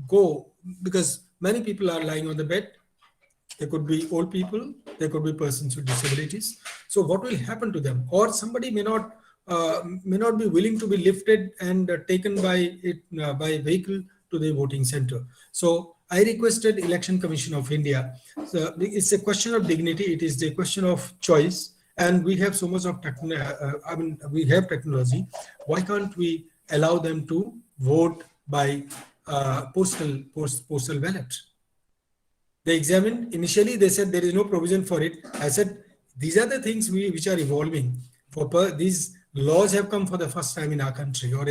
go, because many people are lying on the bed, They could be old people, they could be persons with disabilities. So what will happen to them? Or somebody may not be willing to be lifted and taken by by vehicle to the voting center. So I requested Election Commission of India. So it's a question of dignity. It is a question of choice, and we have so much of we have technology. Why can't we allow them to vote by postal ballot? They examined. Initially, they said there is no provision for it. I said these are the things which are evolving. These laws have come for the first time in our country or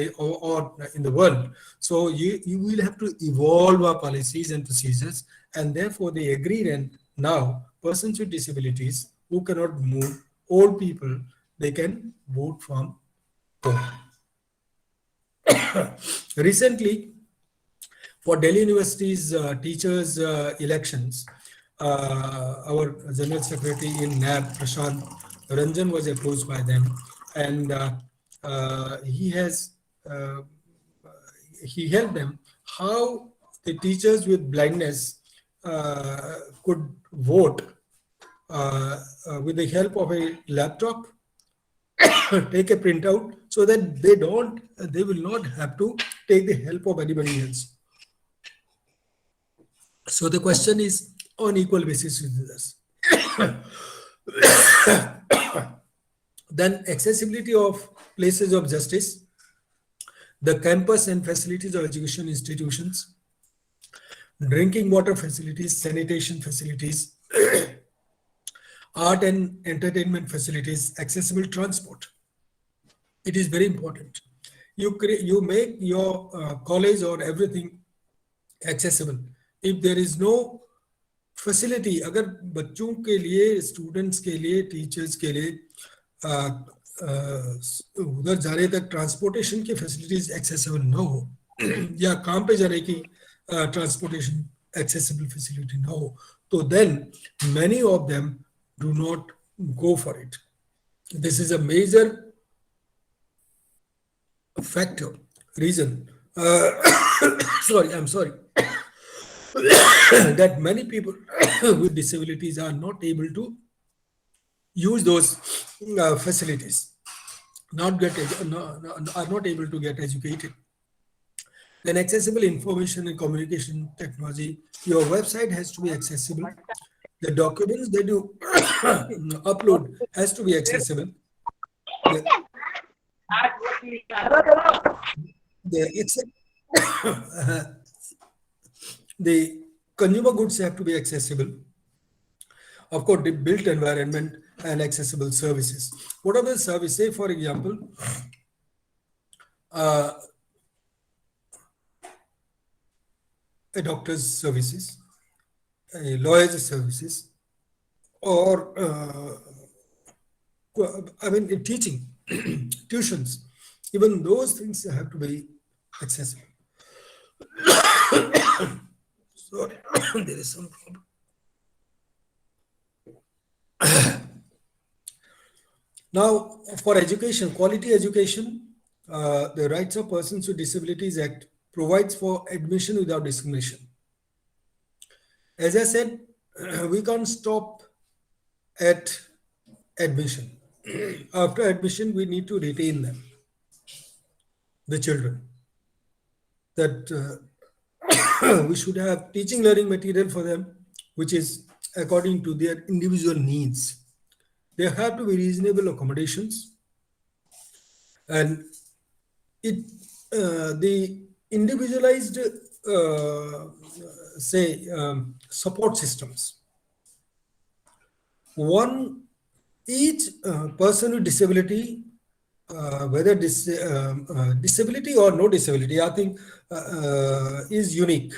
in the world. So you will have to evolve our policies and procedures, and therefore they agreed. And now persons with disabilities who cannot move, old people, they can vote from home. Recently, for Delhi University's teachers' elections, our General Secretary in NAB, Prashant Ranjan, was approached by them, and he helped them how the teachers with blindness could vote with the help of a laptop, take a printout, so that they will not have to take the help of anybody else. So the question is on equal basis with us. Then accessibility of places of justice, the campus and facilities of education institutions, drinking water facilities, sanitation facilities, art and entertainment facilities, accessible transport. It is very important. You make your college or everything accessible. If there is no facility, अगर बच्चों के लिए, students के लिए, teachers के लिए उधर जाने तक transportation की facilities accessible न हो, या काम पे जाने की transportation accessible facility न हो, तो then many of them do not go for it. This is a major factor, reason. I'm sorry. That many people with disabilities are not able to use those facilities, are not able to get educated. Then accessible information and communication technology. Your website has to be accessible. The documents that you upload has to be accessible. The consumer goods have to be accessible. Of course, the built environment and accessible services. What are the services? Say, for example, a doctor's services, a lawyer's services, or teaching, tuitions. Even those things have to be accessible. Sorry, there is some problem. Now, for education, quality education, the Rights of Persons with Disabilities Act provides for admission without discrimination. As I said, we can't stop at admission. After admission, we need to retain them, the children. That we should have teaching learning material for them, which is according to their individual needs. There have to be reasonable accommodations, and the individualized support systems. Each person with disability, whether disability or no disability, I think is unique.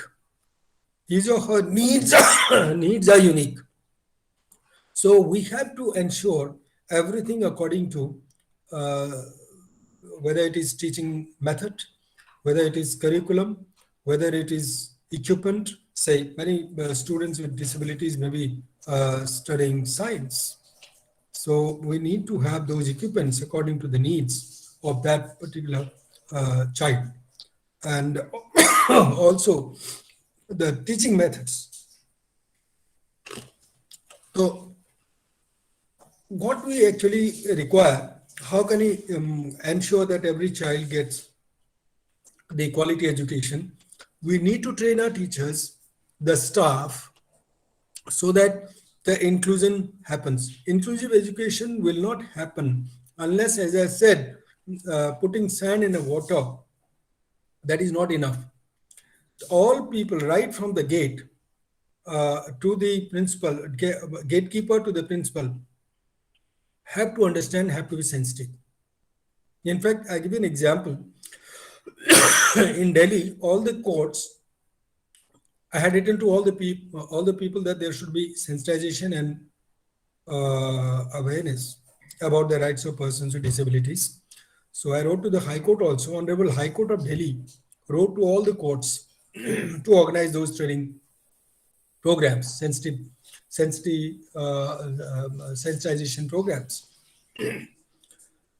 His or her needs are unique. So we have to ensure everything according to whether it is teaching method, whether it is curriculum, whether it is equipment. Say many students with disabilities may be studying science. So we need to have those equipments according to the needs of that particular child. And also the teaching methods. So what we actually require, how can we ensure that every child gets the quality education? We need to train our teachers, the staff, so that the inclusion happens. Inclusive education will not happen unless, as I said, putting sand in the water, that is not enough. All people, right from the gate to the principal, gatekeeper to the principal, have to understand, have to be sensitive. In fact, I give you an example. In Delhi, all the courts, I had written to all the people that there should be sensitization and awareness about the rights of persons with disabilities. So I wrote to the High Court also. Honorable High Court of Delhi wrote to all the courts to organize those training programs, sensitization programs.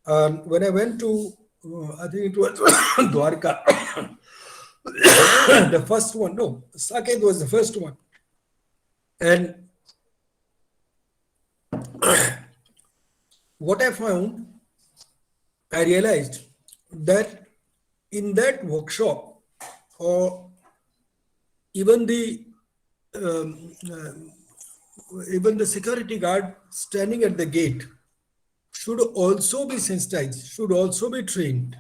When I went to, I think it was Dwarka, the first one, no, Saket was the first one. And what I found, I realized that in that workshop, or even the security guard standing at the gate should also be sensitized, should also be trained,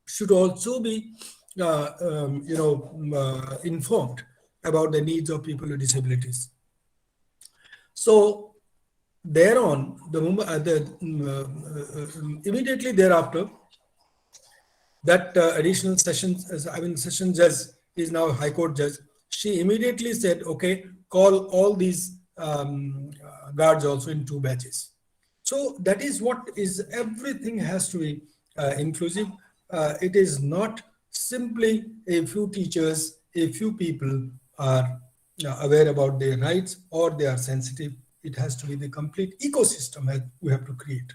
should also be informed about the needs of people with disabilities. So thereon, immediately thereafter, that additional session judge is now a High Court judge. She immediately said, okay, call all these guards also in 2 batches. So that is what is, everything has to be inclusive. It is not simply a few teachers, a few people are aware about their rights or they are sensitive. It has to be the complete ecosystem that we have to create.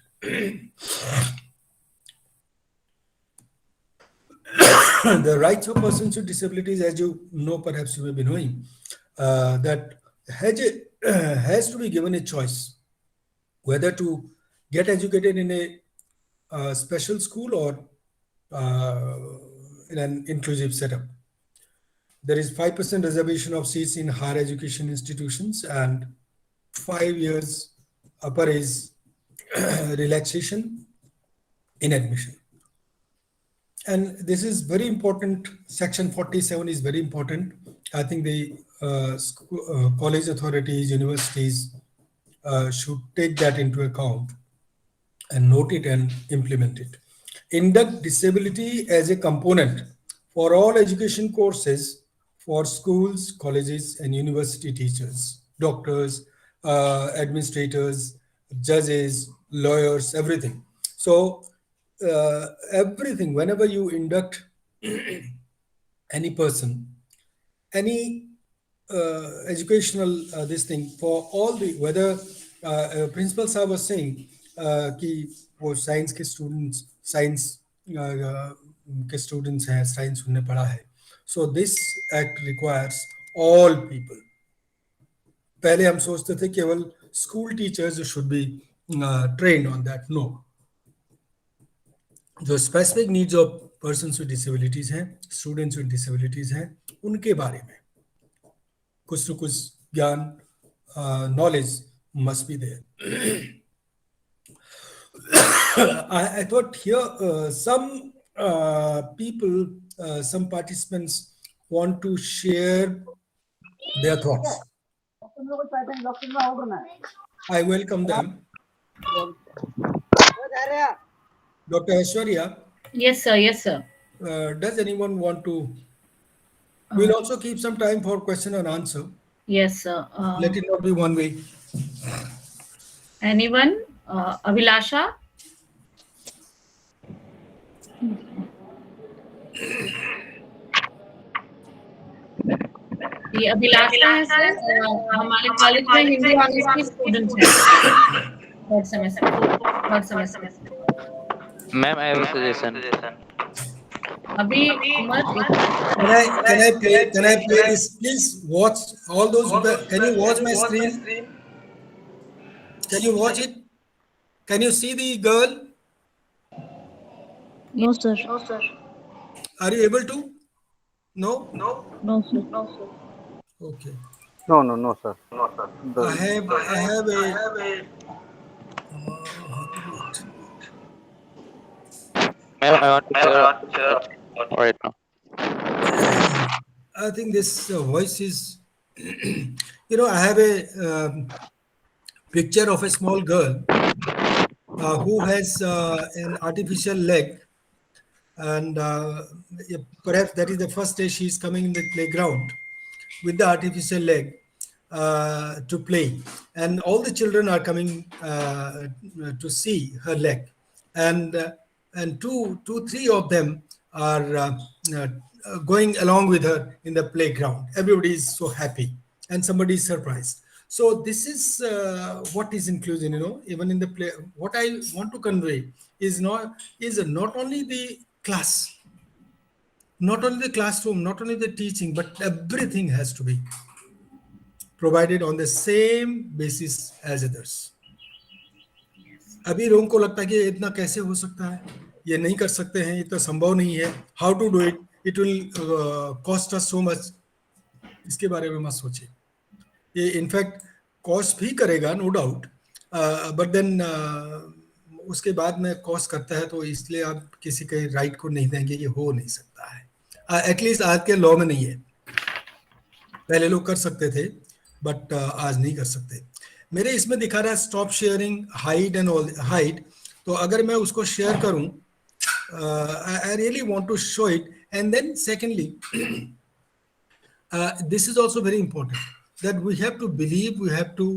The rights of persons with disabilities, as you know, perhaps you may be knowing, that has to be given a choice whether to get educated in a special school or in an inclusive setup. There is 5% reservation of seats in higher education institutions and 5 years upper age relaxation in admission. And this is very important. Section 47 is very important. I think the college authorities, universities should take that into account and note it and implement it. Induct disability as a component for all education courses for schools, colleges, and university teachers, doctors, administrators, judges, lawyers, everything. So everything, whenever you induct any person, any educational this thing, for all the, whether principal sir was saying कि वो science के students हैं, science उन्हें पढ़ा है. So this act requires all people. पहले हम सोचते थे केवल school teachers should be trained on that. No. जो specific needs of persons with disabilities हैं, स्टूडेंट्स विद डिसेबिलिटीज हैं, उनके बारे में कुछ न कुछ ज्ञान, knowledge must be there. I thought here some people, some participants want to share their thoughts. I welcome them. Dr. Aishwarya. Yes, sir. Yes, sir. Does anyone want to? We'll also keep some time for question and answer. Yes, sir. Let it not be one way. Anyone? Abhilasha? ये अभिलाषा है sir, हमारे college में Hindi honours की student है. Third semester. Ma'am, I have a suggestion. अभी मत. Can I play this? Please watch all those. Can you watch my screen? Can you watch it? Can you see the girl? No, sir. Are you able to? No? No, sir. Okay. No, sir. I have a how to do it? Ma'am, I want to share right now. I think this voice is, I have a picture of a small girl who has an artificial leg, and perhaps that is the first day she's coming in the playground with the artificial leg to play, and all the children are coming to see her leg, and three of them are going along with her in the playground. Everybody is so happy, and somebody is surprised. So this is what is inclusion. Even in the play, what I want to convey is not only the class, not only the classroom, not only the teaching, but everything has to be provided on the same basis as others. अभी लोगों को लगता है कि इतना कैसे हो सकता है, ये नहीं कर सकते हैं, ये तो संभव नहीं है, how to do it, it will cost us so much. इसके बारे में मत सोचिए, ये इनफैक्ट कॉस्ट भी करेगा, नो डाउट, बट देन उसके बाद में कॉस्ट करता है, तो इसलिए आप किसी के राइट को नहीं देंगे, ये हो नहीं सकता है, एटलीस्ट आज के लॉ में नहीं है. पहले लोग कर सकते थे, बट आज नहीं कर सकते. मेरे इसमें दिखा रहा है stop sharing hide and all hide, तो अगर मैं उसको शेयर करूं, I really want to show it. And then secondly, this is also very important, that we have to believe, we have to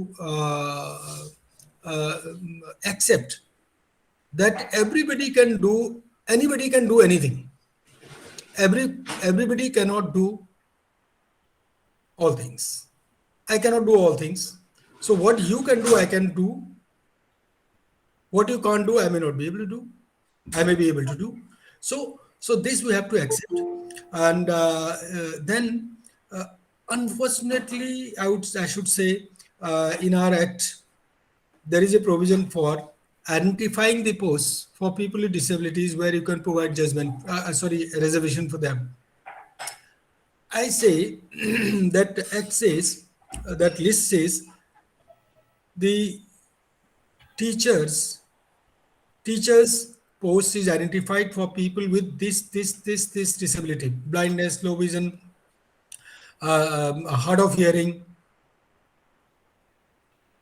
accept that anybody can do anything. Everybody cannot do all things. I cannot do all things. So what you can do, I can do. What you can't do, I may not be able to do. I may be able to do. So this we have to accept. And then unfortunately, I should say, in our act, there is a provision for identifying the posts for people with disabilities where you can provide reservation for them. I say that act says, that list says, the teachers post is identified for people with this disability: blindness, low vision, hard of hearing,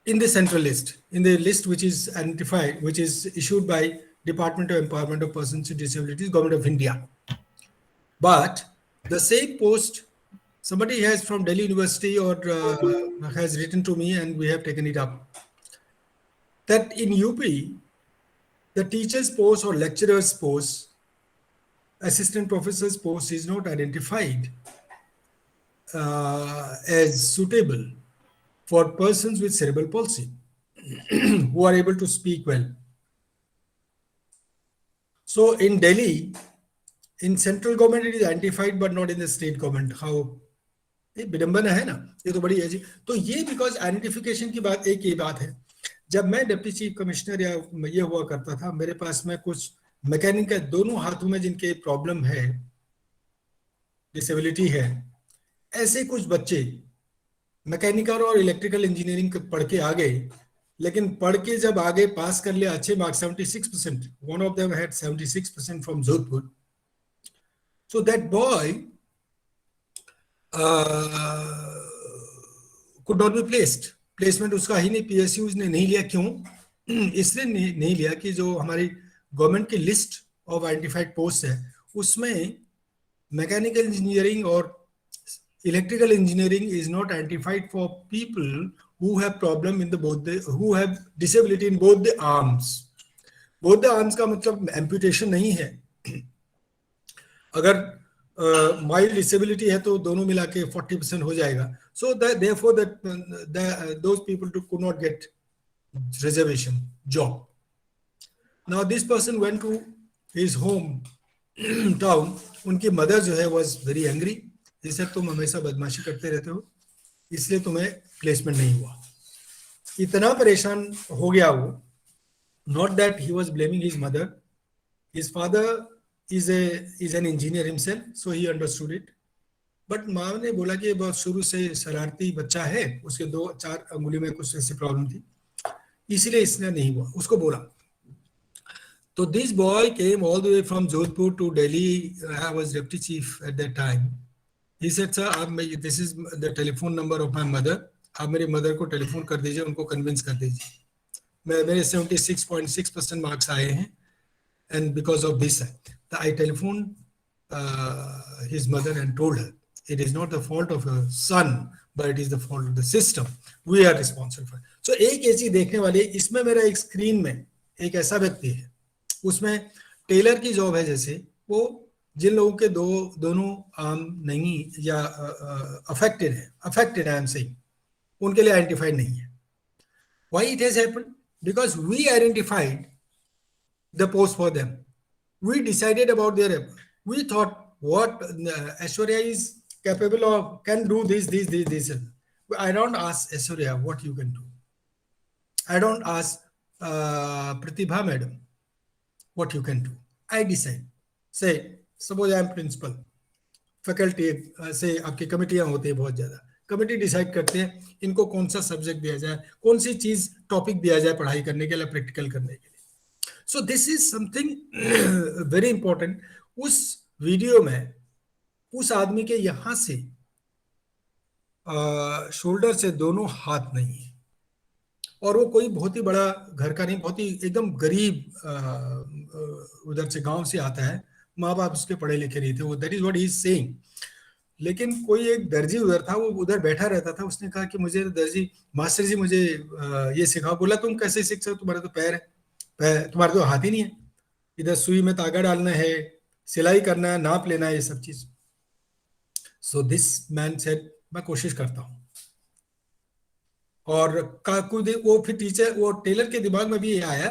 in the central list, in the list which is identified, which is issued by Department of Empowerment of Persons with Disabilities, Government of India. But the same post, somebody has from Delhi University or has written to me, and we have taken it up, that in UP, the teacher's post or lecturer's post, assistant professor's post is not identified as suitable for persons with cerebral palsy who are able to speak well. So in Delhi, in central government it is identified, but not in the state government. How? ये विडंबना है ना, ये तो बड़ी है जी. तो ये because identification की बात, एक ये बात है. जब मैं डिप्टी चीफ कमिश्नर या ये हुआ करता था, मेरे पास में कुछ मैकेनिक है, दोनों हाथों में जिनके प्रॉब्लम है, डिसेबिलिटी है, ऐसे कुछ बच्चे मैकेनिकल और इलेक्ट्रिकल इंजीनियरिंग पढ़ के आ गए, लेकिन पढ़ के जब आगे पास कर लिया अच्छे marks, 76%, one of them had 76% from Jodhpur. So that boy could not be placed. Placement उसका ही नहीं, PSUs ने नहीं लिया. क्यों? इसलिए नहीं लिया कि जो हमारी गवर्नमेंट की लिस्ट ऑफ आइडेंटिफाइड पोस्ट है, उसमें मैकेनिकल इंजीनियरिंग और electrical engineering is not identified for people who have problem in who have disability in both the arms. Both the arms का मतलब amputation नहीं है. अगर mild disability है तो दोनों मिला के 40% हो जाएगा. So therefore those people could not get reservation job. Now this person went to his home town. उनकी mother जो है was very angry. जैसे तुम हमेशा बदमाशी करते रहते हो, इसलिए तुम्हें प्लेसमेंट नहीं हुआ. इतना परेशान हो गया वो, not that he was blaming his mother, his father is an engineer himself, so he understood it, but माँ ने बोला कि बहुत शुरू से शरारती बच्चा है, उसके 2-4 अंगुली में कुछ ऐसी प्रॉब्लम थी, इसलिए इसने नहीं हुआ, उसको बोला. तो this boy came all the way from Jodhpur to Delhi. I was deputy chief at that time. He said, sir, this is the telephone number of my mother. आप मेरी मदर को टेलीफोन कर दीजिए, उनको कन्विंस कर दीजिए. मेरे 76.6% marks आए हैं, and because of this I telephoned his mother and told her it is not the fault of your son, but it is the fault of the system. We are responsible for it. So एक ऐसी देखने वाली, इसमें मेरा एक screen में एक ऐसा व्यक्ति है, उसमें टेलर की जॉब है, जैसे वो जिन लोगों के दोनों आर्म नहीं या अफेक्टेड आई एम सेइंग, उनके लिए आइडेंटिफाइड नहीं है. Why it has happened? Because we identified the post for them. We decided about their, we thought what Aishwarya is capable of, can do this. I don't ask Aishwarya what you can do. I don't ask Pratibha madam what you can do. I decide. Say, suppose I am principal, faculty से आपकी कमिटियां होती है बहुत ज्यादा, committee decide करते हैं इनको कौन सा सब्जेक्ट दिया जाए, कौन सी चीज टॉपिक दिया जाए पढ़ाई करने के लिए, प्रैक्टिकल करने के लिए. So this is something very important. उस वीडियो में उस आदमी के यहां से शोल्डर से दोनों हाथ नहीं है, और वो कोई बहुत ही बड़ा घर का नहीं, बहुत ही एकदम गरीब उधर से गांव से आता है, माँ बाप उसके पढ़े लिखे नहीं थे, वो that is what he is saying. लेकिन कोई एक दर्जी उधर था, वो उधर बैठा रहता था, उसने कहा कि मुझे दर्जी मास्टर जी मुझे ये सिखाओ. बोला तुम कैसे सीख सकते हो, तुम्हारे तो पैर है, तुम्हारे तो हाथ ही नहीं है, इधर सुई में धागा डालना है, सिलाई करना है, नाप लेना है, ये सब चीज. सो दिस मैन सेड मैं कोशिश करता हूँ. और वो फिर टीचर, वो टेलर के दिमाग में भी ये आया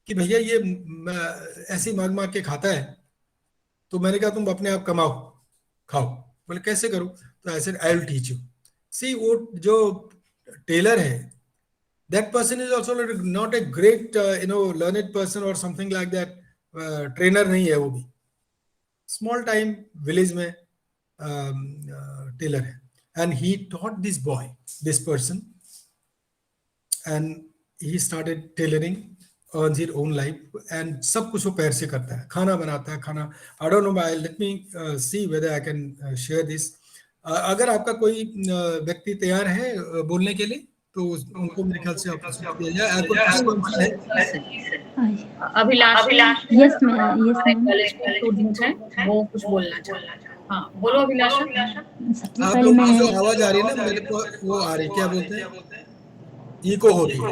कि भैया ये ऐसी मांग के खाता है, तो मैंने कहा तुम अपने आप कमाओ खाओ. बोले कैसे करूं, तो I said I will teach you. See वो जो टेलर है, that person is also not a great learned person or something like that, trainer नहीं है, वो भी small time village में टेलर है. And he taught this boy, this person, and he started tailoring, earns his own life, and सब कुछ वो पैर से करता है, खाना बनाता है, खाना. I don't know, let me see whether I can share this. अगर आपका कोई व्यक्ति तैयार है बोलने के लिए, तो उनको मेरे ख्याल से अभिलाष, यस मैम, स्टूडेंट हैं, वो कुछ बोलना चाहते हैं. हाँ बोलो अभिलाष. सबसे आप पहले लोग मैं, जो आवाज आ रही है ना, मेरे को वो आ रही, क्या बोलते हैं, इको हो रही है.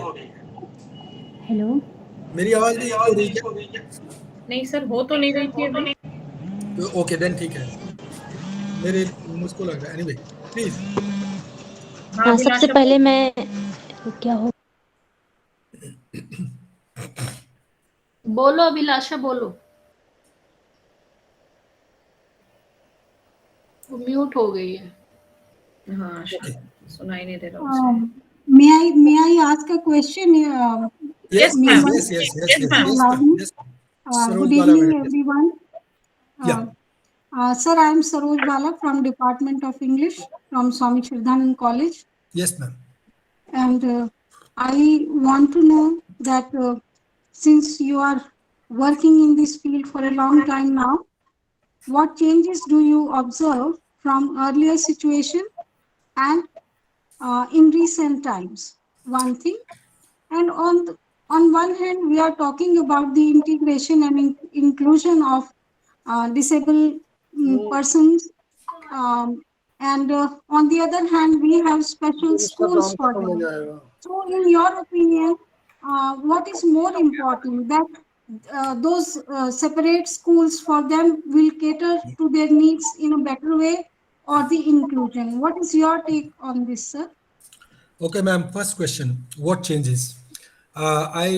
हेलो, मेरी आवाज नहीं हो रही क्या? नहीं सर, हो तो नहीं रही थी अभी. तो ओके देन ठीक है, मेरे मुझको लग रहा है. Anyway please. सबसे पहले मैं क्या हो, बोलो अभिलाषा, बोलो. वो म्यूट हो गई है. हाँ सुनाई नहीं दे रहा. May I ask a question? Yes, ma'am. yes. Good evening, everyone. Sir, I am Saroj Bala from Department of English from Swami Shraddhanand College. Yes, ma'am. And I want to know that since you are working in this field for a long time now, what changes do you observe from earlier situation and in recent times? One thing. And on one hand, we are talking about the integration and inclusion of disabled persons, and on the other hand, we have special schools for them. So in your opinion, what is more important, that those separate schools for them will cater to their needs in a better way, or the inclusion? What is your take on this, sir? Okay, ma'am. First question, what changes? I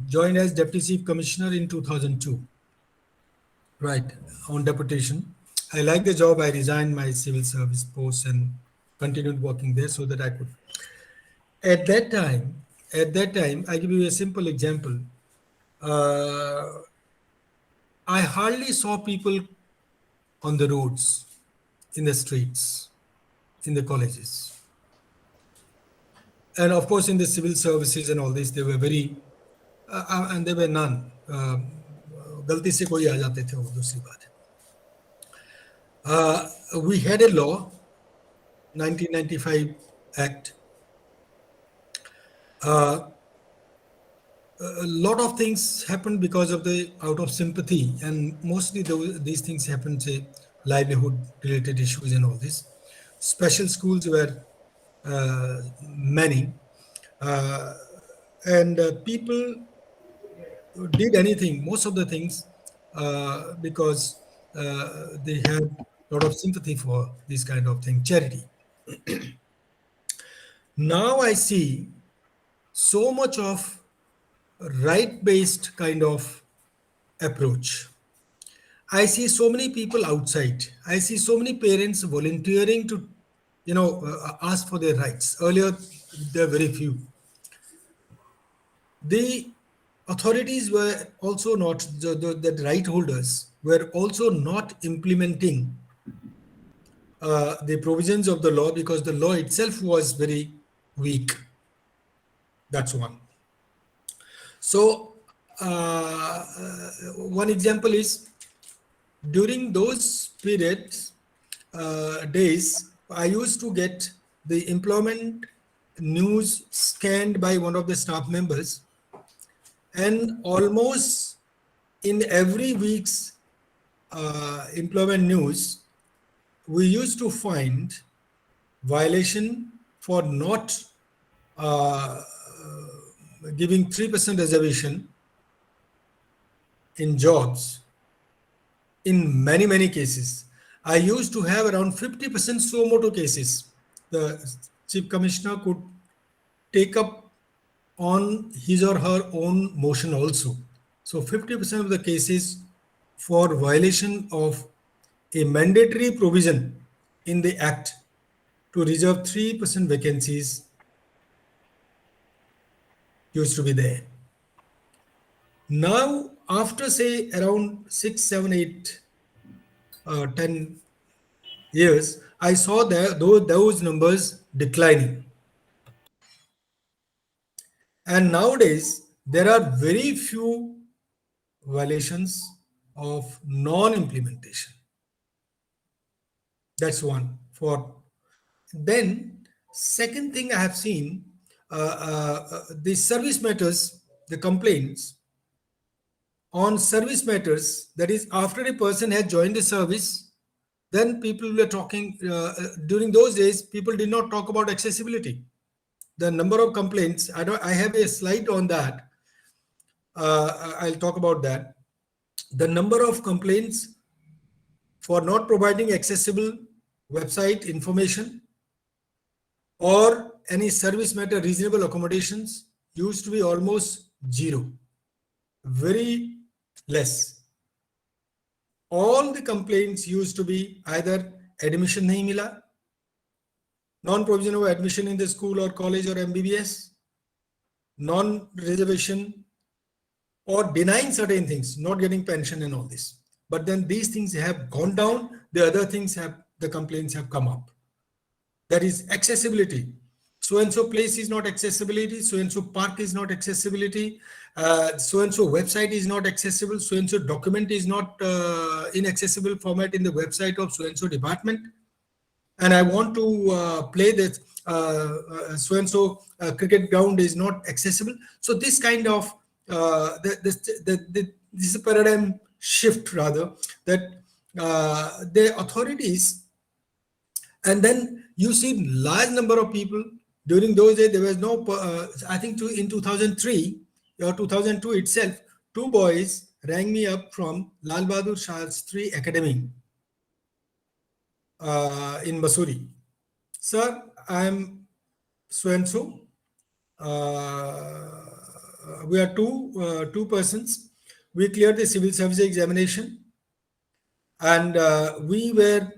joined as Deputy Chief Commissioner in 2002, right, on deputation. I liked the job. I resigned my civil service post and continued working there so that I could. At that time, I give you a simple example. I hardly saw people on the roads, in the streets, in the colleges. And of course, in the civil services and all this, they were very, and there were none. गलती से कोई आ जाते थे, वो दूसरी बात है. We had a law, 1995 Act. A lot of things happened because of the out of sympathy, and mostly these things happened, say, livelihood related issues and all this. Special schools were many, and people did anything, most of the things, because they had a lot of sympathy for this kind of thing, charity. Now I see so much of right-based kind of approach. I see so many people outside. I see so many parents volunteering to, ask for their rights. Earlier, there were very few. The authorities were also not, the right holders were also not implementing the provisions of the law, because the law itself was very weak. That's one. So one example is, during those periods, days, I used to get the employment news scanned by one of the staff members, and almost in every week's employment news, we used to find violation for not giving 3% reservation in jobs in many, many cases. I used to have around 50% suo motu cases. The chief commissioner could take up on his or her own motion also. So 50% of the cases for violation of a mandatory provision in the Act to reserve 3% vacancies used to be there. Now, after say around 6, 7, 8, 10 years, I saw that those numbers declining. And nowadays, there are very few violations of non-implementation. That's one. Then, second thing I have seen, the service matters, the complaints on service matters, that is, after a person has joined the service, then people were talking, during those days, people did not talk about accessibility. The number of complaints, I have a slide on that. I'll talk about that. The number of complaints for not providing accessible website information or any service matter reasonable accommodations used to be almost zero, very less. All the complaints used to be either admission nahi mila, non-provision of admission in the school or college or MBBS, non-reservation, or denying certain things, not getting pension and all this. But then these things have gone down, the other things the complaints have come up. That is accessibility. So-and-so place is not accessibility, so-and-so park is not accessibility, so-and-so website is not accessible, so-and-so document is not in accessible format in the website of so-and-so department. And I want to play that so-and-so cricket ground is not accessible. So this kind of, this is a paradigm shift rather, that the authorities, and then you see large number of people. During those days, there was no, I think in 2003 or 2002 itself, 2 boys rang me up from Lal Bahadur Shastri Academy in Mussoorie. Sir, I am so-and-so. We are two persons. We cleared the civil service examination, and we were,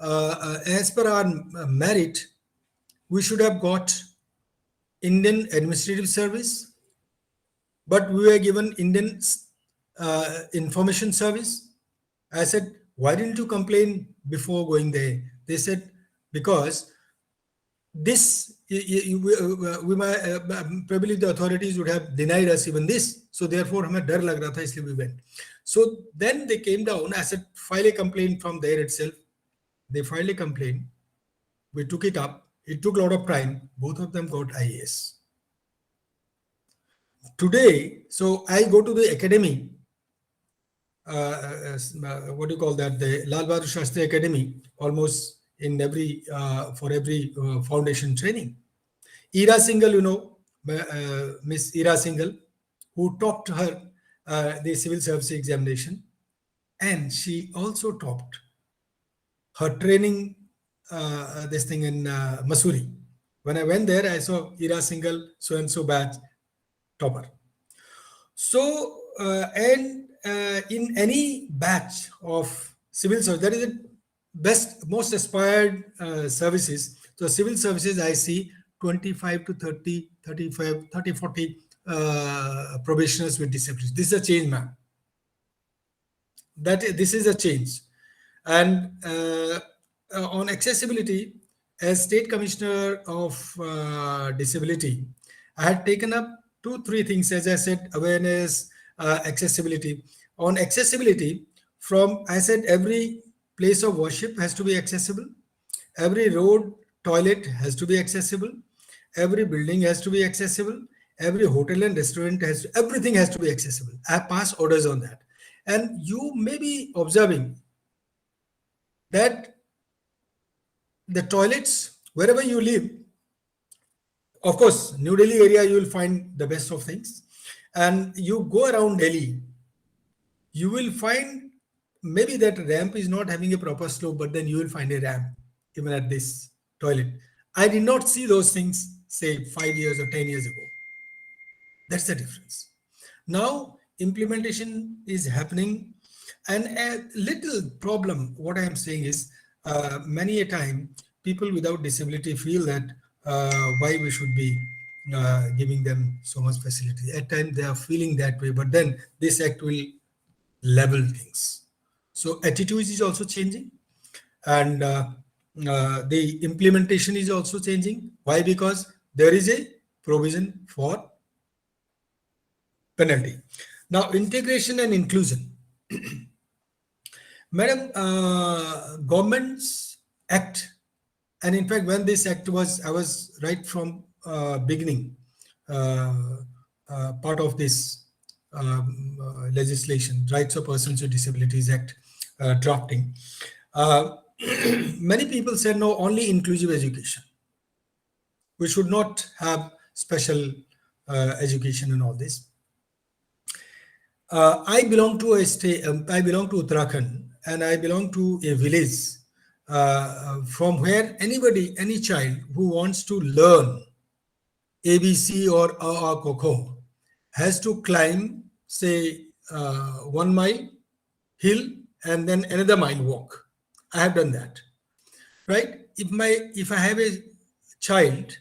as per our merit, we should have got Indian Administrative Service, but we were given Indian Information Service. I said, why didn't you complain before going there? They said, because this, we might, probably the authorities would have denied us even this. So therefore, हमें डर लग रहा था, इसलिए we went. So then they came down. I said, file a complaint from there itself. They filed a complaint. We took it up. It took a lot of time. Both of them got IAS. Today, so I go to the academy. What do you call that? The Lal Bahadur Shastri Academy, almost in every for every foundation training. Ira Singhal, you know, Miss Ira Singhal, who topped her the civil service examination, and she also topped her training this thing in Mussoorie. When I went there, I saw Ira Singhal, so and so batch topper. So and in any batch of civil service, that is the best, most aspired services. So civil services, I see 25 to 30, 35, 30, 40 probationers with disabilities. This is a change, ma'am. This is a change. And on accessibility, as State Commissioner of Disability, I had taken up 2-3 things, as I said, awareness, accessibility. On accessibility, I said every place of worship has to be accessible. Every road, toilet has to be accessible. Every building has to be accessible. Every hotel and restaurant everything has to be accessible. I have passed orders on that. And you may be observing that the toilets, wherever you live, of course, New Delhi area, you will find the best of things. And you go around Delhi, you will find maybe that ramp is not having a proper slope, but then you will find a ramp even at this toilet. I did not see those things, say 5 years or 10 years ago. That's the difference. Now, implementation is happening, and a little problem, what I am saying is, many a time, people without disability feel that why we should be giving them so much facility. At times they are feeling that way, but then this act will level things. So attitudes is also changing, and the implementation is also changing. Why? Because there is a provision for penalty. Now, integration and inclusion. Madam, Government's Act, and in fact, when this act was, I was right from beginning part of this legislation, Rights of Persons with Disabilities Act drafting. Many people said, no, only inclusive education. We should not have special education and all this. I belong to a state, I belong to Uttarakhand, and I belong to a village from where anybody, any child who wants to learn ABC or Koko has to climb, say, 1 mile hill and then another mile walk. I have done that, right? If I have a child,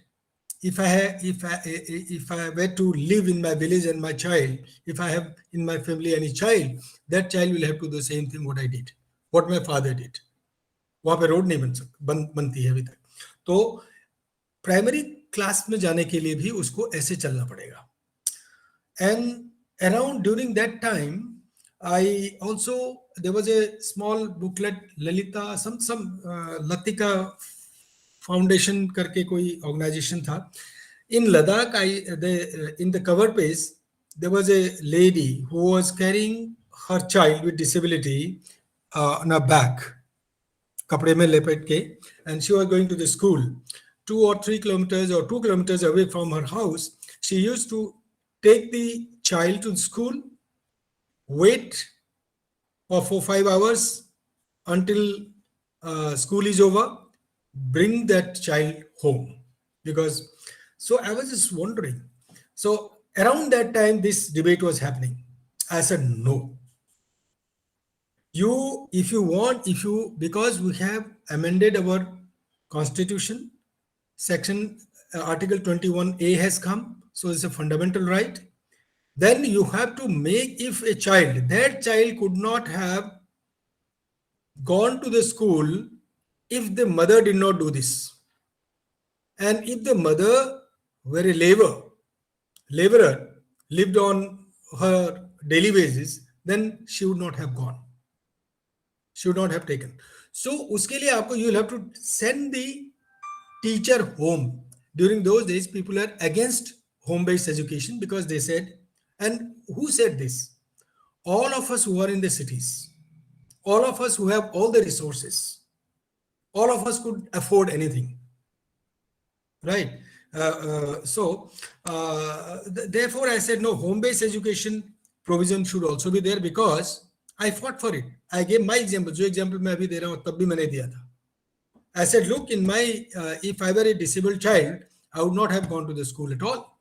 if I were to live in my village and my child, if I have in my family any child, that child will have to do the same thing what I did, what my father did. वहां पे road नहीं बनती है अभी तक. तो primary class में जाने के लिए भी उसको ऐसे चलना पड़ेगा. And around during that time, I also, there was a small booklet, Lalita, some Latika Foundation करके कोई organization था. In Ladakh, in the cover page, there was a lady who was carrying her child with disability on her back, kapde mein lepet ke, and she was going to the school. 2 or 3 kilometers or 2 kilometers away from her house, she used to take the child to school, wait for 4-5 hours until school is over, bring that child home. Because, so I was just wondering. So around that time, this debate was happening. I said, no. Because we have amended our constitution, section Article 21A has come, so it's a fundamental right. Then you have to make, if a child, that child could not have gone to the school if the mother did not do this. And if the mother were a laborer, lived on her daily basis, then she would not have gone. She would not have taken. So, uske liye aapko, you will have to send the teacher home. During those days, people are against home-based education because they said, and who said this? All of us who are in the cities, all of us who have all the resources, all of us could afford anything, right? Therefore, I said, no, home-based education provision should also be there, because I fought for it. I gave my example. जो example मैं अभी दे रहा हूँ, तब भी मैंने दिया था. I said, look, in my, if I were a disabled child, I would not have gone to the school at all,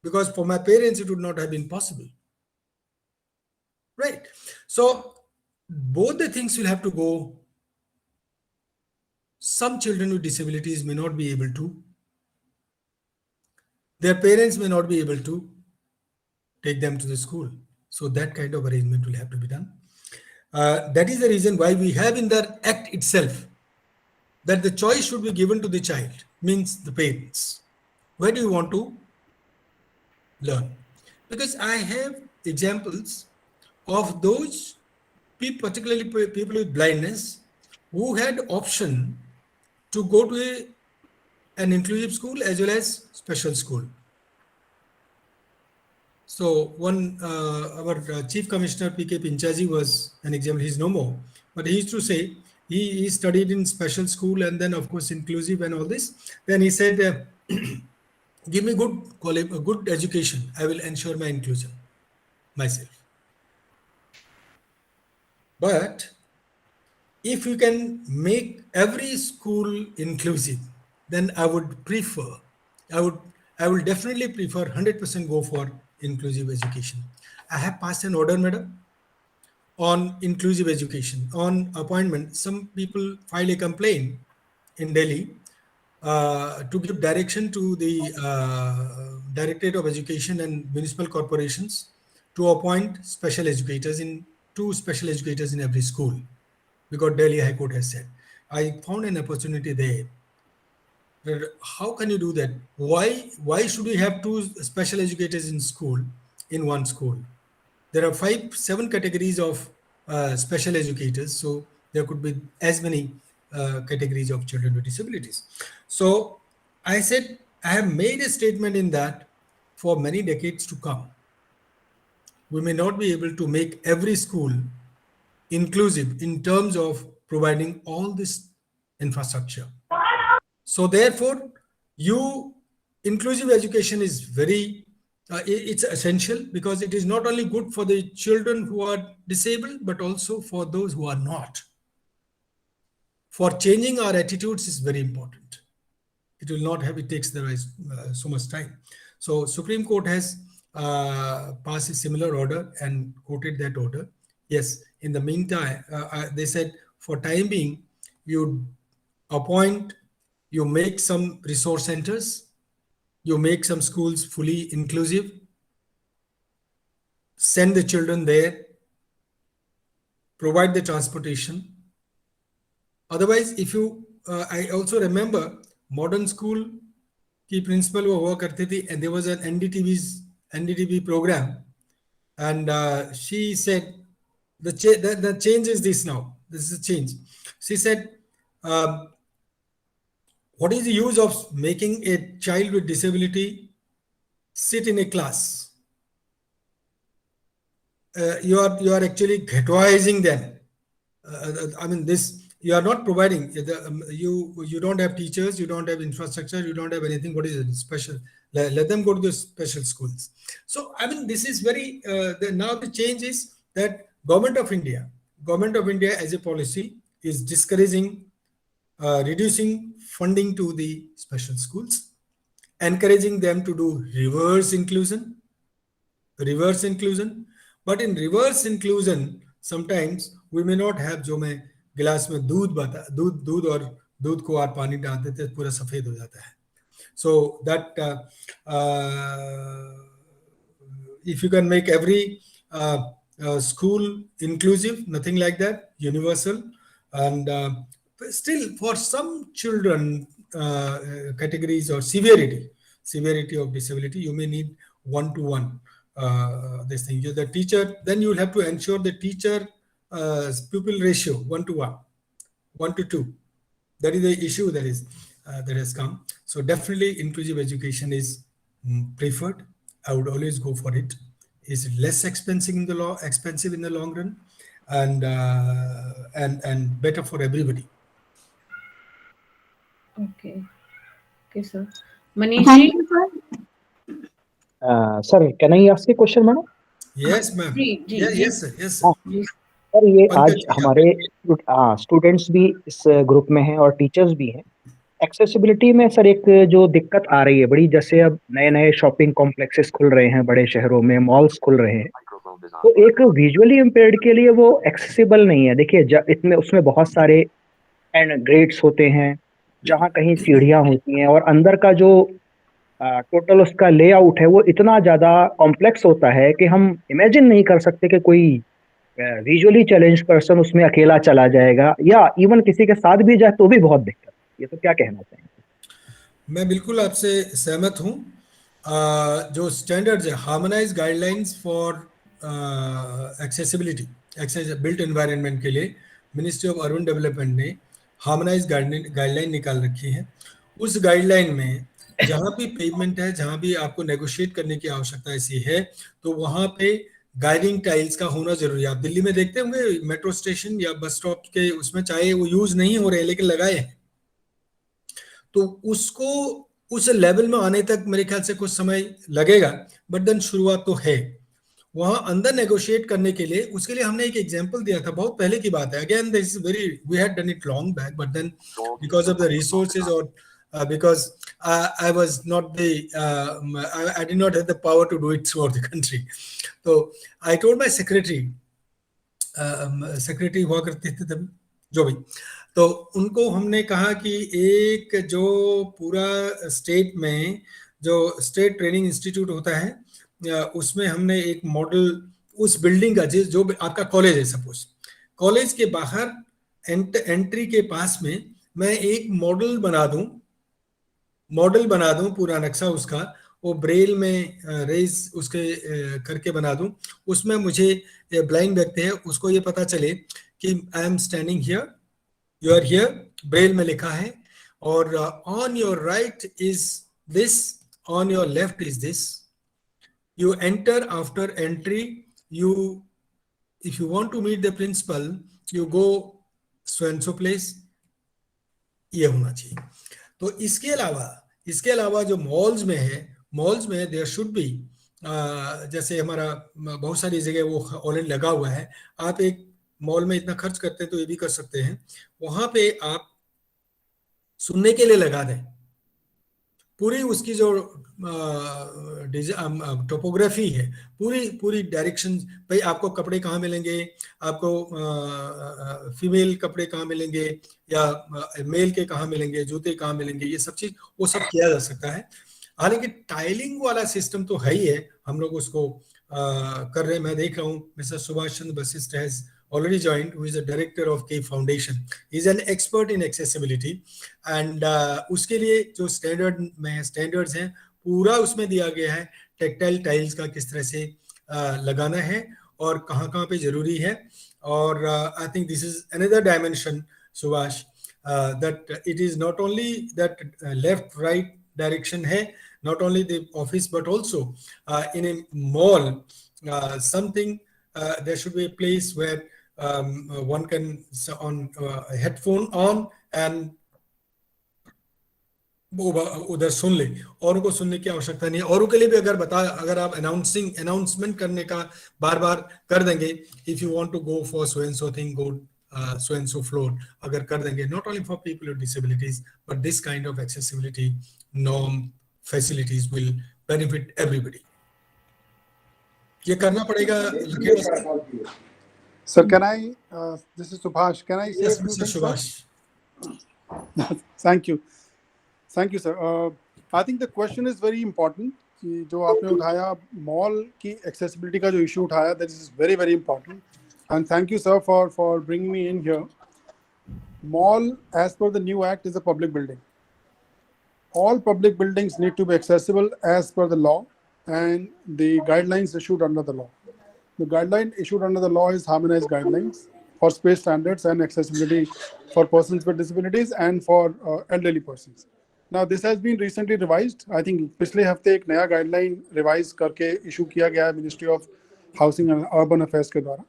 because for my parents, it would not have been possible. Right? So, both the things will have to go. Some children with disabilities may not be able to. Their parents may not be able to take them to the school. So, that kind of arrangement will have to be done. That is the reason why we have in the Act itself that the choice should be given to the child, means the parents. Where do you want to learn? Because I have examples of those people, particularly people with blindness, who had option to go to an inclusive school as well as special school. So one, our Chief Commissioner P.K. Pinchaji was an example. He's no more, but he used to say he studied in special school and then of course inclusive and all this. Then he said, give me good education, I will ensure my inclusion myself. But if you can make every school inclusive, then I would prefer, I will definitely prefer 100% go for inclusive education. I have passed an order, madam, on inclusive education. On appointment, some people file a complaint in Delhi to give direction to the Directorate of Education and Municipal Corporations to appoint special educators in 2 special educators in every school, because Delhi High Court has said. I found an opportunity there. How can you do that? Why should we have 2 special educators in one school? There are 5-7 categories of special educators, so there could be as many categories of children with disabilities. So I said, I have made a statement in that for many decades to come, we may not be able to make every school inclusive in terms of providing all this infrastructure. So therefore, inclusive education is very, it's essential, because it is not only good for the children who are disabled, but also for those who are not. For changing our attitudes is very important. It will not have, it takes so much time. So Supreme Court has passed a similar order and quoted that order. Yes, in the meantime, they said for time being, you appoint, you make some resource centers, you make some schools fully inclusive, send the children there, provide the transportation. Otherwise, if you, I also remember modern school ki principal wo hua karte thi, and there was an NDTV program, and she said, the change is this now. This is a change. She said, what is the use of making a child with disability sit in a class? You are actually ghettoizing them. I mean, this, you are not providing, you don't have teachers, you don't have infrastructure, you don't have anything. What is it? Special. Let them go to the special schools. So, I mean, this is very, now the change is that Government of India as a policy is discouraging, reducing funding to the special schools, encouraging them to do reverse inclusion. But in reverse inclusion, sometimes we may not have, जो मैं गिलास में दूध और दूध को और पानी डालते थे पूरा सफेद हो जाता है. So that if you can make every school inclusive, nothing like that, universal, and still for some children categories or severity of disability, you may need one-to-one this thing. The teacher, then you will have to ensure the teacher pupil ratio 1:1, 1:2. That is the issue that has come. So definitely inclusive education is preferred. I would always go for it. It's less expensive in the long run, and better for everybody. Okay, sir. Manish Thank ji? you, sir. Sir can I ask a question madam? Yes, ma'am. जी, जी, Yes, sir. Yes, sir. हाँ sir, ये आज पंकज जी, हमारे students भी इस group में हैं और टीचर्स भी हैं। एक्सेसिबिलिटी में सर एक जो दिक्कत आ रही है बड़ी, जैसे अब नए नए शॉपिंग कॉम्प्लेक्सेस खुल रहे हैं, बड़े शहरों में मॉल्स खुल रहे हैं, तो एक विजुअली इम्पेयर्ड के लिए वो एक्सेसिबल नहीं है। देखिए इसमें उसमें बहुत सारे एंड ग्रेड्स होते हैं, जहाँ कहीं सीढ़ियाँ होती हैं, और अंदर का जो टोटल उसका लेआउट है वो इतना ज़्यादा कॉम्प्लेक्स होता है कि हम इमेजिन नहीं कर सकते कि कोई विजुअली चैलेंज पर्सन उसमें अकेला चला जाएगा, या इवन किसी के साथ भी जाए तो भी बहुत दिक्कत। ये तो क्या कहना चाहेंगे? मैं बिल्कुल आपसे सहमत हूँ। जो स्टैंडर्ड्स है, harmonise guidelines for accessibility, built environment के लिए मिनिस्ट्री ऑफ अर्बन डेवलपमेंट ने हार्मोनाइज गाइडलाइन निकाल रखी है। उस गाइडलाइन में जहाँ भी पेमेंट है, जहाँ भी आपको नेगोशिएट करने की आवश्यकता ऐसी है, तो वहाँ पे गाइडिंग टाइल्स का होना जरूरी है। आप दिल्ली में देखते होंगे मेट्रो स्टेशन या बस स्टॉप के उसमें, चाहे वो यूज नहीं हो रहे लेकिन लगाए हैं, तो उसको उस लेवल में आने तक मेरे ख्याल से कुछ समय लगेगा, बट देन शुरुआत तो है। वहां अंदर नेगोशिएट करने के लिए, उसके लिए हमने एक एग्जांपल दिया था, बहुत पहले की बात है। Again this is very, we had done it long back, but then because of the resources और because I was not I did not have the power to do it throughout the country. So I told my secretary हुआ करते थे तभी, जो भी, तो उनको हमने कहा कि एक जो पूरा स्टेट में जो स्टेट ट्रेनिंग इंस्टीट्यूट होता है, उसमें हमने एक मॉडल उस बिल्डिंग का, जो आपका कॉलेज है, सपोज कॉलेज के बाहर एंट्री के पास में मैं एक मॉडल बना दूं पूरा नक्शा उसका, वो ब्रेल में रेज उसके करके बना दूं। उसमें मुझे ब्लाइंड व्यक्ति है उसको ये पता चले कि I am standing here, you are here, braille में लिखा है, और on your right is this, on your left is this, you enter, after entry you, if you want to meet the principal you go so and so place. ये होना चाहिए। तो इसके अलावा जो मॉल्स में है, मॉल्स में देयर शुड बी, जैसे हमारा बहुत सारी जगह वो ऑलरेडी लगा हुआ है, आप एक मॉल में इतना खर्च करते हैं तो ये भी कर सकते हैं, वहां पे आप सुनने के लिए लगा दें, पूरी उसकी जो टोपोग्राफी है, पूरी डायरेक्शन, भाई आपको कपड़े कहाँ मिलेंगे, आपको फीमेल कपड़े कहाँ मिलेंगे, या मेल के कहाँ मिलेंगे, जूते कहाँ मिलेंगे, ये सब चीज वो सब किया जा सकता है। हालांकि टाइलिंग वाला सिस्टम तो है ही है, हम लोग उसको कर रहे हैं। मैं देख रहा हूँ mister Subhash Chandra Vashishtha has already joined, who is the director of K Foundation. He is an expert in accessibility, and उसके लिए जो स्टैंडर्ड्स हैं पूरा उसमें दिया गया है, टेक्टाइल टाइल्स का किस तरह से लगाना है और कहाँ पे जरूरी है। और I think this is another dimension, Subhash, that it is not only that left right direction है, not only the office but also in a mall something there should be a place where one can on headphone on and उधर सुन ले, औरों को सुनने की आवश्यकता नहीं है। औरों के लिए भी अगर आप अनाउंसमेंट करने का बार बार कर देंगे, if you want to go for so and so thing, go so and so floor, अगर कर देंगे, not only for people with disabilities but this kind of accessibility norm facilities will benefit everybody. ये करना पड़ेगा। Sir, can I, this is Subhash, can I say Yes, a few Mr. things, Subhash. sir? Thank you, sir. I think the question is very important कि जो आपने उठाया mall की accessibility का जो इशू उठाया, that is very very important, and thank you sir for bringing me in here. Mall, as per the new act, is a public building. All public buildings need to be accessible as per the law and the guidelines issued under the law. The guideline issued under the law is harmonized guidelines for space standards and accessibility for persons with disabilities and for elderly persons. Now this has been recently revised. I think पिछले हफ्ते एक नया guideline revise करके issue किया गया है Ministry of Housing and Urban Affairs के द्वारा.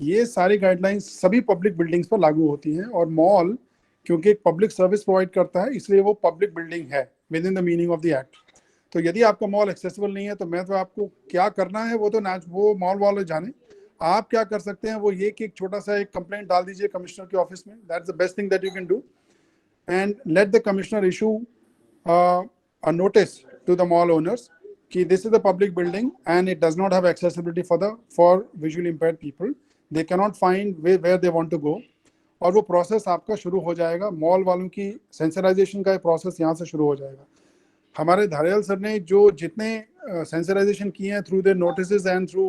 ये सारी गाइडलाइंस सभी पब्लिक बिल्डिंग्स पर लागू होती हैं और मॉल क्योंकि एक पब्लिक सर्विस प्रोवाइड करता है इसलिए वो पब्लिक बिल्डिंग है with in the meaning of the act. तो यदि आपका मॉल एक्सेसिबल नहीं है तो मैं तो आपको क्या करना है वो मॉल वाले जाने. आप क्या कर सकते हैं वो ये कि एक छोटा सा एक कंप्लेंट डाल दीजिए कमिश्नर के ऑफिस में. That's the best thing that you can do and let the commissioner issue a notice to the mall owners कि this is the public building and it does not have accessibility for visually impaired people. They cannot find where they want to go. और वो process आपका शुरू हो जाएगा. Mall वालों की सेंसराइजेशन का प्रोसेस यहाँ से शुरू हो जाएगा. हमारे धारियाल सर ने जो जितने सेंसराइजेशन किए हैं through their notices and through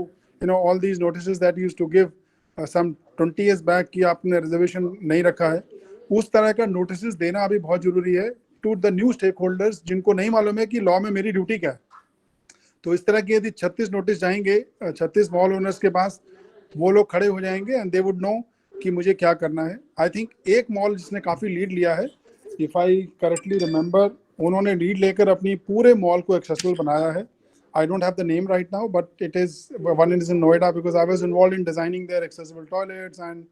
all these notices that used to give some 20 years back कि आपने रिजर्वेशन नहीं रखा है, उस तरह का नोटिसेस देना अभी बहुत जरूरी है to the new stakeholders जिनको नहीं मालूम है कि लॉ में मेरी ड्यूटी क्या है. तो इस तरह के यदि 36 नोटिस जाएंगे 36 मॉल ओनर्स के पास, वो लोग खड़े हो जाएंगे एंड दे वुड नो कि मुझे क्या करना है. आई थिंक एक मॉल जिसने काफ़ी लीड लिया है, इफ़ आई करेक्टली रिमेंबर, उन्होंने लीड लेकर अपनी पूरे मॉल को एक्सेसिबल बनाया है. I don't have the name right now but it is one is in Noida because I was involved in designing their accessible toilets and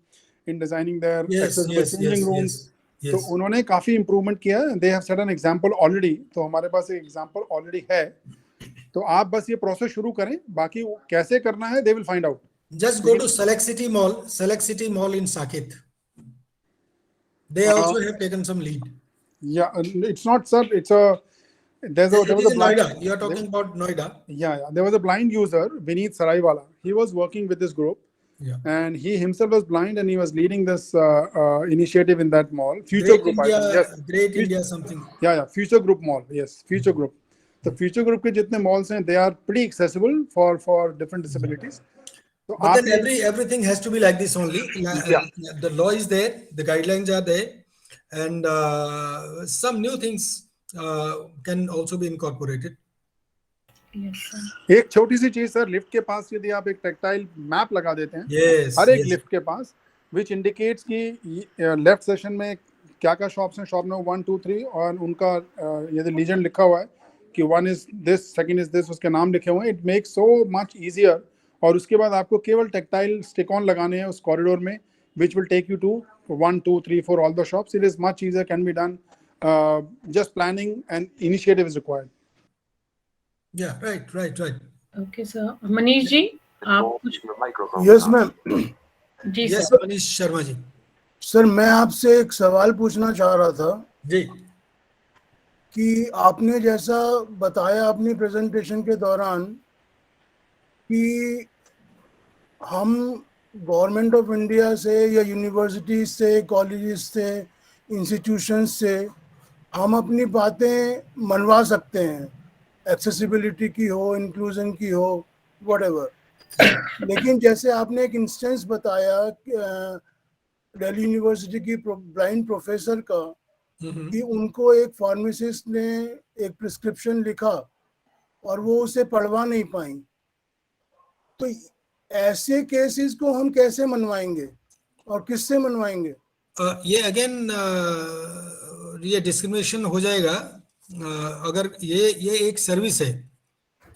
in designing their accessible changing rooms. तो उन्होंने काफ़ी improvement किया है. They have set an example already. तो हमारे पास एक example already है. तो आप बस ये प्रोसेस शुरू करें, बाकी कैसे करना है they will find out. Just go to Select City Mall in Saket. They also have taken some lead. Yeah, it's not sir. There was a blind. Noida. You are talking about Noida. Yeah. There was a blind user, Vineet Saraiwala. He was working with this group, and he himself was blind, and he was leading this initiative in that mall. Future Great Group, India, I think. Yes. Great India something. Yeah. Future Group Mall. Yes, Future Group. The Future Group के जितने malls हैं, they are pretty accessible for different disabilities. So but then everything has to be like this only. The law is there, the guidelines are there, and some new things can also be incorporated. Yes, sir. एक छोटी सी चीज sir, lift के पास यदि आप एक tactile map लगा देते हैं हर एक लिफ्ट के पास, which indicates कि लेफ्ट सेशन में क्या क्या शॉप्स हैं, शॉप नंबर 1 2 3, और उनका यदि लीजेंड लिखा हुआ है कि 1 is this, 2nd is this, उसके नाम लिखे हुए हैं. It makes so much easier. और उसके बाद आपको केवल टेक्टाइल स्टिक ऑन लगाने हैं उस कॉरिडोर में, which will take you to 1 2 3 4 all the shops. It is much easier, can be done. Just planning and initiative is required. Yeah, right. Okay, sir. Manish ji, आप कुछ. Yes, ma'am. जी Yes, sir. Manish Sharma ji. Sir मैं आपसे एक सवाल पूछना चाह रहा था जी कि आपने जैसा बताया अपनी प्रेजेंटेशन के दौरान कि हम गवर्नमेंट ऑफ इंडिया से या यूनिवर्सिटी से, कॉलेजेस से, इंस्टीट्यूशंस से हम अपनी बातें मनवा सकते हैं, एक्सेसिबिलिटी की हो, इंक्लूजन की हो, व्हाटएवर. लेकिन जैसे आपने एक इंस्टेंस बताया दिल्ली यूनिवर्सिटी की ब्लाइंड प्रोफेसर का कि उनको एक फार्मासिस्ट ने एक प्रिस्क्रिप्शन लिखा और वो उसे पढ़वा नहीं पाई. तो ऐसे केसेस को हम कैसे मनवाएंगे और किससे मनवाएंगे? ये अगेन ये डिस्क्रिमिनेशन हो जाएगा. अगर ये एक सर्विस है,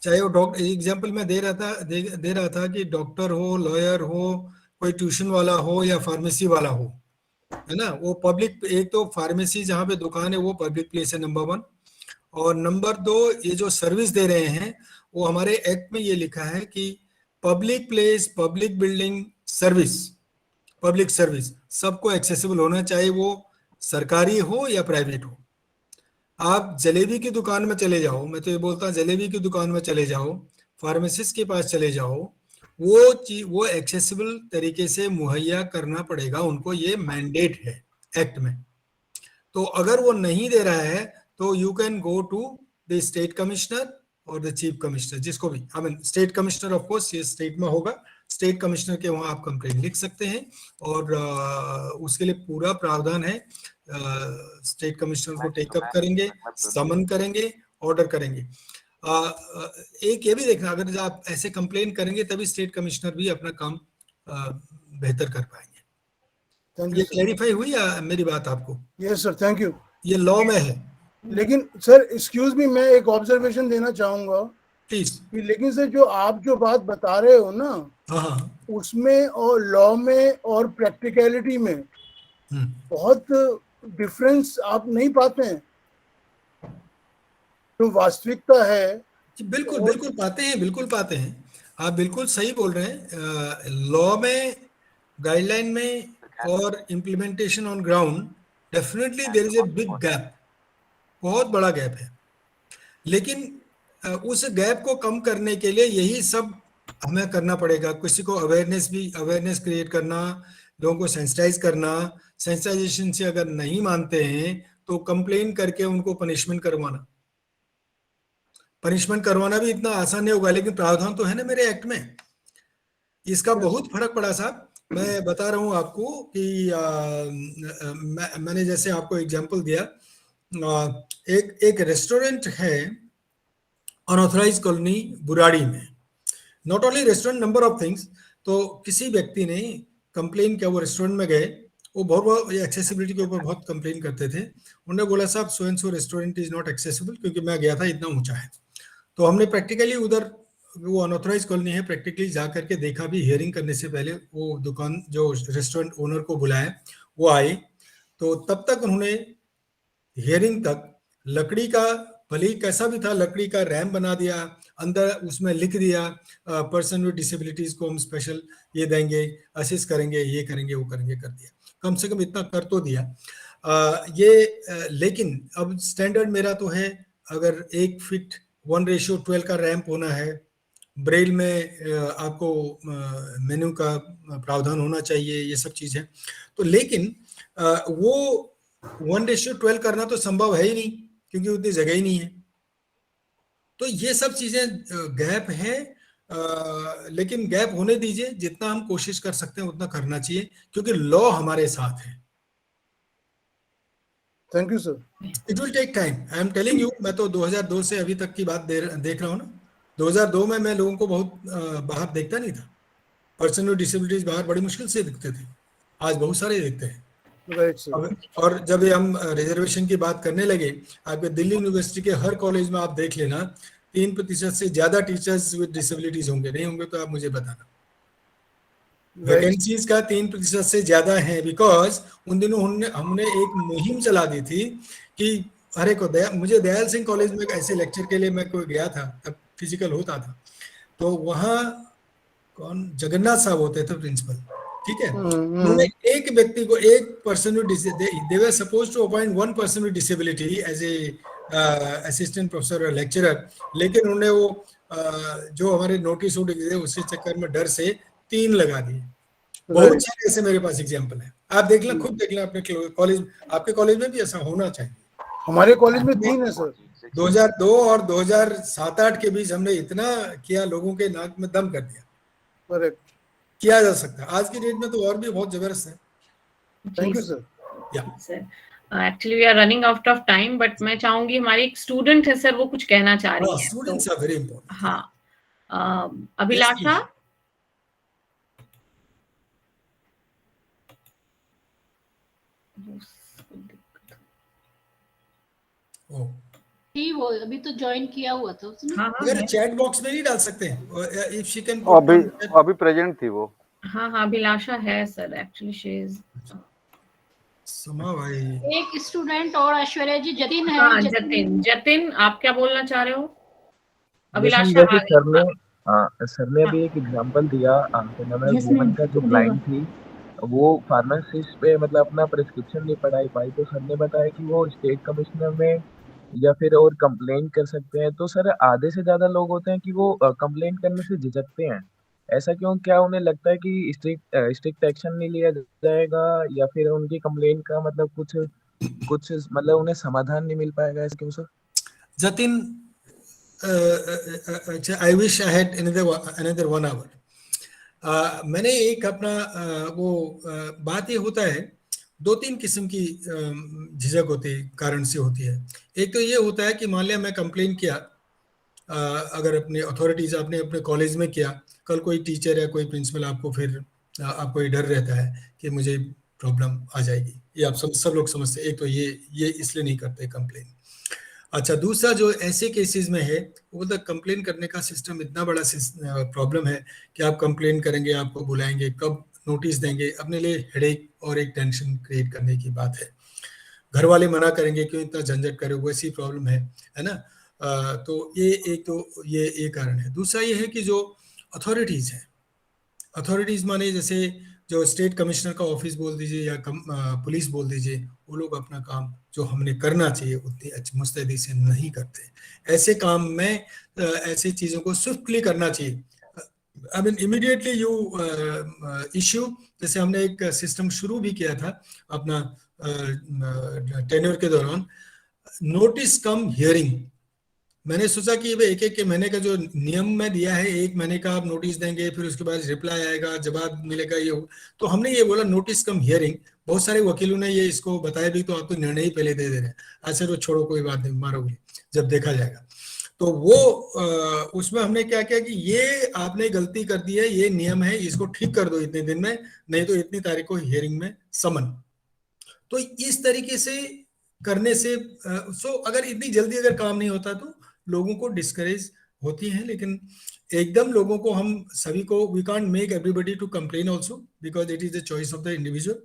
चाहे वो डॉक्टर, एग्जांपल मैं दे रहा था कि डॉक्टर हो, लॉयर हो, कोई ट्यूशन वाला हो या फार्मेसी वाला हो, है ना. वो पब्लिक, एक तो फार्मेसी जहाँ पे दुकान है वो पब्लिक प्लेस है नंबर 1, और नंबर 2 ये जो सर्विस दे रहे हैं वो हमारे एक्ट में ये लिखा है कि public place, public building, service, public service सबको एक्सेसिबल होना, चाहे वो सरकारी हो या प्राइवेट हो. आप जलेबी की दुकान में चले जाओ, मैं तो ये बोलता हूँ जलेबी की दुकान में चले जाओ, फार्मासिस्ट के पास चले जाओ, वो एक्सेसिबल तरीके से मुहैया करना पड़ेगा उनको. ये मैंडेट है एक्ट में. तो अगर वो नहीं दे रहा है तो you can go to the state commissioner और द चीफ कमिश्नर, जिसको भी, I mean state commissioner of course ये स्टेट में होगा, स्टेट कमिश्नर के वहाँ आप कंप्लेंट लिख सकते हैं और उसके लिए पूरा प्रावधान है। स्टेट कमिश्नर को टेकअप करेंगे, समन करेंगे, ऑर्डर करेंगे। एक ये भी देखना, अगर आप ऐसे कंप्लेन करेंगे तभी स्टेट कमिश्नर भी अपना काम बेहतर कर पाएंगे। ये क्लैरिफाई हुई या मेरी बात आपको? Yes sir, thank you. ये लॉ में है। लेकिन सर एक्सक्यूज मी, मैं एक ऑब्जर्वेशन देना चाहूंगा प्लीज। लेकिन सर जो आप जो बात बता रहे हो ना, हाँ, उसमें और लॉ में और प्रैक्टिकलिटी में बहुत डिफरेंस आप नहीं पाते हैं? जो वास्तविकता है, बिल्कुल बिल्कुल पाते हैं, बिल्कुल पाते हैं। आप बिल्कुल सही बोल रहे हैं। लॉ में, गाइडलाइन में और implementation on ground definitely there is a big gap, बहुत बड़ा गैप है। लेकिन उस गैप को कम करने के लिए यही सब हमें करना पड़ेगा। किसी को अवेयरनेस क्रिएट करना, लोगों को सेंसिटाइज करना। सेंसिटाइजेशन से अगर नहीं मानते हैं तो कंप्लेन करके उनको पनिशमेंट करवाना भी इतना आसान नहीं होगा, लेकिन प्रावधान तो है ना मेरे एक्ट में। इसका बहुत फर्क पड़ा साहब। मैं बता रहा हूँ आपको कि मैंने जैसे आपको एग्जांपल दिया, एक रेस्टोरेंट है अनऑथराइज कॉलोनी बुराड़ी में। Not only restaurant, number of things. तो किसी व्यक्ति ने कंप्लेन किया, वो रेस्टोरेंट में गए, वो बहुत एक्सेसिबिलिटी के ऊपर बहुत कंप्लेन करते थे। उन्होंने बोला साहब सो and so restaurant is not accessible, क्योंकि मैं गया था, इतना ऊंचा है। तो हमने प्रैक्टिकली उधर, वो अनऑथराइज कॉलोनी है, प्रैक्टिकली जा करके देखा भी। हियरिंग करने से पहले वो दुकान जो रेस्टोरेंट ओनर को बुलाया, वो आए, तो तब तक उन्होंने हियरिंग तक लकड़ी का, भले ही कैसा भी था, लकड़ी का रैम्प बना दिया, अंदर उसमें लिख दिया पर्सन विद डिसेबिलिटीज को हम स्पेशल ये देंगे, असिस्ट करेंगे, ये करेंगे, वो करेंगे, कर दिया। कम से कम इतना कर तो दिया। लेकिन अब स्टैंडर्ड मेरा तो है, अगर 1 फीट 1:12 का रैंप होना है, ब्रेल में आपको मेन्यू का प्रावधान होना चाहिए, ये सब चीज़ है। तो लेकिन वो 1:12 करना तो संभव है ही नहीं, क्योंकि उतनी जगह ही नहीं है। तो ये सब चीजें गैप है, लेकिन गैप होने दीजिए। जितना हम कोशिश कर सकते हैं उतना करना चाहिए, क्योंकि लॉ हमारे साथ है। Thank you sir. It will take time, I am telling you. मैं तो 2002 से अभी तक की बात देख रहा हूँ ना। 2002 में मैं लोगों को बहुत बाहर देखता नहीं था। पर्सन विद डिसेबिलिटीज बाहर बड़ी मुश्किल से दिखते थे, आज बहुत सारे दिखते हैं। और जब हम रिजर्वेशन की बात करने लगे, आपके दिल्ली यूनिवर्सिटी के हर कॉलेज में आप देख लेना, 3% से ज्यादा टीचर्स विद डिसेबिलिटीज होंगे। नहीं होंगे तो आप मुझे बताना। वैकेंसीज का 3% से ज्यादा है, बिकॉज उन दिनों हमने एक मुहिम चला दी थी कि हर एक को मुझे दयाल सिंह कॉलेज में ऐसे लेक्चर के लिए मैं कोई गया था, तब फिजिकल होता था, तो वहाँ कौन जगन्नाथ साहब होते थे प्रिंसिपल, ठीक है। उन्होंने एक व्यक्ति को, एक person they were suppose to appoint 1 person with disability as a assistant professor और लेक्चरर, लेकिन उन्होंने वो जो हमारे नोटिस थे उसके चक्कर में डर से 3 लगा दिए। बहुत सारे ऐसे मेरे पास एग्जांपल है, आप देख लें, खुद देख लें अपने कॉलेज। आपके कॉलेज में भी ऐसा होना चाहिए। हमारे कॉलेज में 3 है सर। 2002 और 2007-8 के बीच हमने इतना किया, लोगों के नाक में दम कर दिया। करेक्ट, किया जा सकता है। आज की डेट में तो और भी बहुत जबरदस्त है। Thank you sir. Actually we are running out of time, but मैं चाहूंगी, हमारी एक स्टूडेंट है सर, वो कुछ कहना चाह रही है। Students are very important. हाँ, अभिलाषा। वो अभी तो ज्वाइन किया हुआ था उसने। अगर चैट बॉक्स में नहीं डाल सकते हैं, इफ शी कैन। अभी प्रेजेंट थी वो। हाँ, अभिलाषा है सर, एक्चुअली शी इज। समा भाई, एक स्टूडेंट और ऐश्वर्या जी, जतिन है। हाँ, जतिन, आप क्या बोलना चाह रहे हो? अभिलाषा सर ने अभी एक एग्जांपल दिया, वुमन का जो ब्लाइंड थी, वो फार्मासिस्ट पे मतलब अपना प्रिस्क्रिप्शन नहीं पढ़ाई पाई, तो सर ने बताया कि वो स्टेट कमिश्नर में या फिर और कंप्लेंट कर सकते हैं। तो सर आधे से ज्यादा लोग होते हैं कि वो कंप्लेंट करने से झिझकते हैं, ऐसा क्यों? क्या उन्हें लगता है कि स्ट्रिक्ट एक्शन नहीं लिया जाएगा, या फिर उनकी कंप्लेंट का मतलब कुछ मतलब उन्हें समाधान नहीं मिल पाएगा, ऐसा क्यों sir? Jatin, I wish I had another 1 hour. मैंने एक अपना बात ये होता है, 2-3 किस्म की झिझक होती है, कारण से होती है। एक तो ये होता है कि मान लिया मैं कंप्लेन किया, अगर अपने अथॉरिटीज आपने अपने कॉलेज में किया, कल कोई टीचर या कोई प्रिंसिपल आपको फिर आपको ये डर रहता है कि मुझे प्रॉब्लम आ जाएगी, ये आप सब लोग समझते हैं। एक तो ये इसलिए नहीं करते कंप्लेन। अच्छा, दूसरा जो ऐसे केसेस में है, वो बोलता कंप्लेन करने का सिस्टम इतना बड़ा प्रॉब्लम है कि आप कंप्लेन करेंगे, आपको बुलाएंगे, कब नोटिस देंगे, अपने लिए हेडेक और एक टेंशन क्रिएट करने की बात है। घर वाले मना करेंगे, क्यों इतना झंझट करे, वैसी प्रॉब्लम है ना। तो ये एक तो ये कारण है। दूसरा ये है कि जो अथॉरिटीज है, अथॉरिटीज माने जैसे जो स्टेट कमिश्नर का ऑफिस बोल दीजिए या पुलिस बोल दीजिए, वो लोग अपना काम जो हमने करना चाहिए उतनी अच्छी मुस्तैदी से नहीं करते। ऐसे काम में ऐसी चीज़ों को स्विफ्टली करना चाहिए। I mean immediately you issue, जैसे हमने एक सिस्टम शुरू भी किया था अपना टेन्योर के दौरान, नोटिस कम हियरिंग। मैंने सोचा कि एक एक महीने का जो नियम में दिया है, 1 महीने का आप नोटिस देंगे, फिर उसके बाद रिप्लाई आएगा, जवाब मिलेगा, ये तो हमने ये बोला नोटिस कम हियरिंग। बहुत सारे वकीलों ने ये इसको बताया भी, तो आप तो निर्णय ही पहले दे रहे हैं, अच्छा तो छोड़ो कोई बात नहीं, मारोगे जब देखा जाएगा। तो वो उसमें हमने क्या किया कि ये आपने गलती कर दी है, ये नियम है, इसको ठीक कर दो इतने दिन में, नहीं तो इतनी तारीख को हियरिंग में समन। तो इस तरीके से करने से अगर इतनी जल्दी अगर काम नहीं होता तो लोगों को डिस्करेज होती हैं। लेकिन एकदम लोगों को, हम सभी को, we can't make everybody to complain also, because it is the choice of the individual.